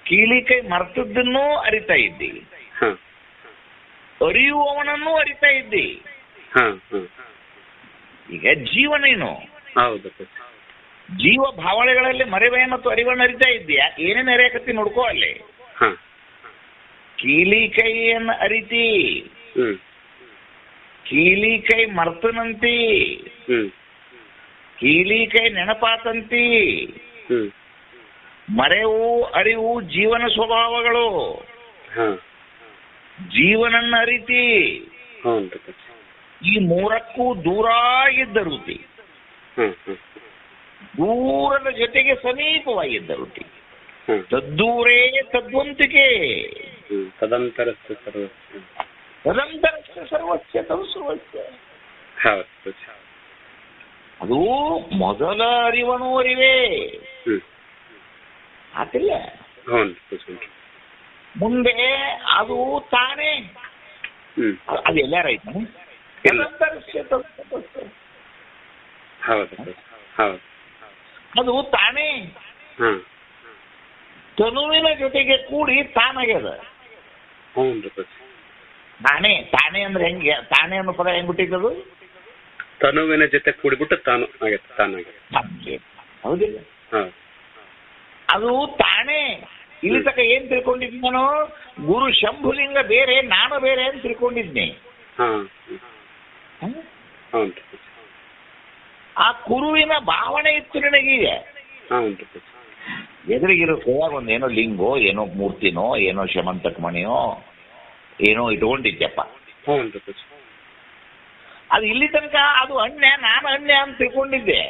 ಕೀಲಿಕೈ ಮರ್ತದ್ದನ್ನೂ ಅರಿತಾ ಇದ್ದಿ, ಅರಿಯುವವನನ್ನು ಅರಿತಾ ಇದ್ದಿ. ಈಗ ಜೀವನೇನು? ಜೀವ ಭಾವನೆಗಳಲ್ಲಿ ಮರೆವೆ ಮತ್ತು ಅರಿವನ್ನು ಅರಿತಾ ಇದ್ದೀಯಾ? ಏನೇನು ಅರಿಯಕತ್ತಿ ನೋಡ್ಕೋ ಅಲ್ಲೇ. ಕೀಲಿ ಕೈಯನ್ನು ಅರಿತಿ, ಕೀಲಿ ಕೈ ಮರ್ತನಂತಿ, ಕೀಲಿ ಕೈ ನೆನಪಾತಂತಿ. ಮರೆವು ಅರಿವು ಜೀವನ ಸ್ವಭಾವಗಳು. ಜೀವನನ್ನ ಅರಿತಿ, ಈ ಮೂರಕ್ಕೂ ದೂರ ಇದ್ದರುತಿ, ದೂರದ ಜೊತೆಗೆ ಸಮೀಪವಾಗಿದ್ದರುತಿ. ತದ್ದೂರೇ ತದ್ವಂತಿಕೆ, ತದಂತರಸ್ಯ ಸರ್ವಸ್ಯ, ತದಂತರಸ್ಯ ಸರ್ವಸ್ಯ ತತ್ಸರ್ವಸ್ಯ. ಅದು ಮೊದಲ ಅರಿವನು ಅರಿವೇ ಆತಿಲ್ಲ. ಮುಂದೆ ಅದು ತಾನೇ, ಅದು ಎಲ್ಲಾರೈತ. ಅದು ತಾನೇ ತನುವಿನ ಜೊತೆಗೆ ಕೂಡಿ ತಾನಾಗ್ಯದ. ತಾನೇ ತಾನೇ ಅಂದ್ರೆ ಹೆಂಗೆ? ತಾನೇ ಅನ್ನೋ ಪದ ಹೆಂಗ್ ಬಿಟ್ಟಿದ್ದದು? ತನುವಿನ ಜೊತೆ ಕೂಡಿಬಿಟ್ಟು ತಾನು ಆಗತ್ತೆ, ತಾನಾಗ. ಹೌದಿಲ್ಲ? ಅದು ತಾನೇ. ಇಲ್ಲಿ ತನಕ ಏನ್ ತಿಳ್ಕೊಂಡಿದ್ದೆ ನಾನು? ಗುರು ಶಂಭುಲಿಂಗ ಬೇರೆ, ನಾನು ಬೇರೆ ಅಂತ ತಿಳ್ಕೊಂಡಿದ್ನಿ. ಆ ಕುರುವಿನ ಭಾವನೆ ಇತ್ತು ನನಗೀಗ. ಎದುರಿಗಿರೋ ಕೈಯಾಗ ಒಂದೇನೋ ಲಿಂಗೋ, ಏನೋ ಮೂರ್ತಿನೋ, ಏನೋ ಶಮಂತಕ ಮಣಿಯೋ ಏನೋ ಇಟ್ಕೊಂಡಿದ್ದೆಪ್ಪ. ಅದು ಇಲ್ಲಿ ತನಕ ಅದು ಅನ್ಯ, ನಾನು ಅನ್ಯ ಅಂತ ತಿಳ್ಕೊಂಡಿದ್ದೆ.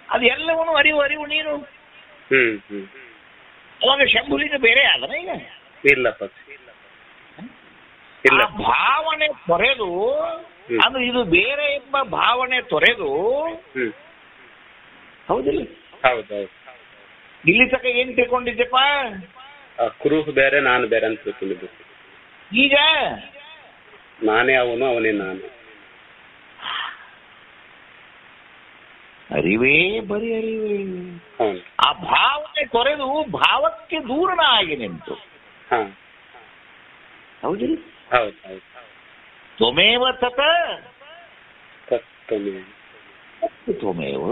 ಅದು ಎಲ್ಲವನ್ನೂ ಅರಿವು ಅರಿವು ನೀನು. ಅವಾಗ ಶಂಭುಲಿಂಗ ಬೇರೆ ಆದನ ಈಗ? ಇಲ್ಲಪ್ಪ. ಆ ಭಾವನೆ ತೊರೆದು, ಅದು ಇದು ಬೇರೆ ಎಂಬ ಭಾವನೆ ತೊರೆದು, ಹೌದಿಲ್ಲ? ಹೌದೌದು. ಇಲ್ಲಿ ತನಕ ಏನ್ ತಿಳ್ಕೊಂಡಿದ್ದೆಪ್ಪ? ಕುರುಹು ಬೇರೆ, ನಾನು ಬೇರೆ ಅಂತ ತಿಳ್ಕೊಂಡಿದ್ದೆ. ಈಗ ನಾನೇ ಅವನು, ಅವನೇ ನಾನು. ಅರಿವೇ ಬರೀ ಅರಿವೇ. ಆ ಭಾವನೆ ತೊರೆದು ಭಾವಕ್ಕೆ ದೂರನ ಆಗಿ ನಿಂತು. ಹೌದಿಲ್ಲ? ಹೌದು ಹೌದು. ತ್ವಮೇವ ತತ ತತ್ವಮೇವ. ತ್ವಮೇವ.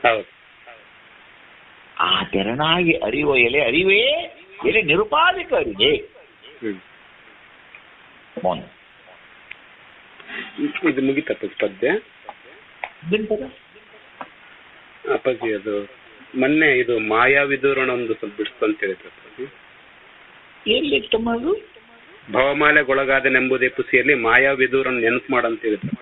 ಹೌದು. ಆ ತೆರನಾಗಿ ಅರಿವ ಎಲೆ ಅರಿವೇ, ಎಲೆ ನಿರುಪಾಧಿಕ ಅರಿವೆ. ಇದು ಮುಗಿತಪ್ಪ ಪದ್ಯ. ಅಪ್ಪಾಜಿ ಅದು ಮೊನ್ನೆ ಇದು ಮಾಯಾವಿದೂರಣ ಒಂದು ಸ್ವಲ್ಪ ಬಿಡಿಸ್ತು ಅಂತ ಹೇಳಿದ್ರು. ಎಲ್ಲಿತ್ತಮ್ಮ ಅದು? ಭವಮಾಲೆಗೊಳಗಾದನೆಂಬುದೇ ಪುಸಿಯಲ್ಲಿ ಮಾಯಾವಿದೂರನ್ ನೆನಪು ಮಾಡಂತ ಹೇಳಿದ್ರು.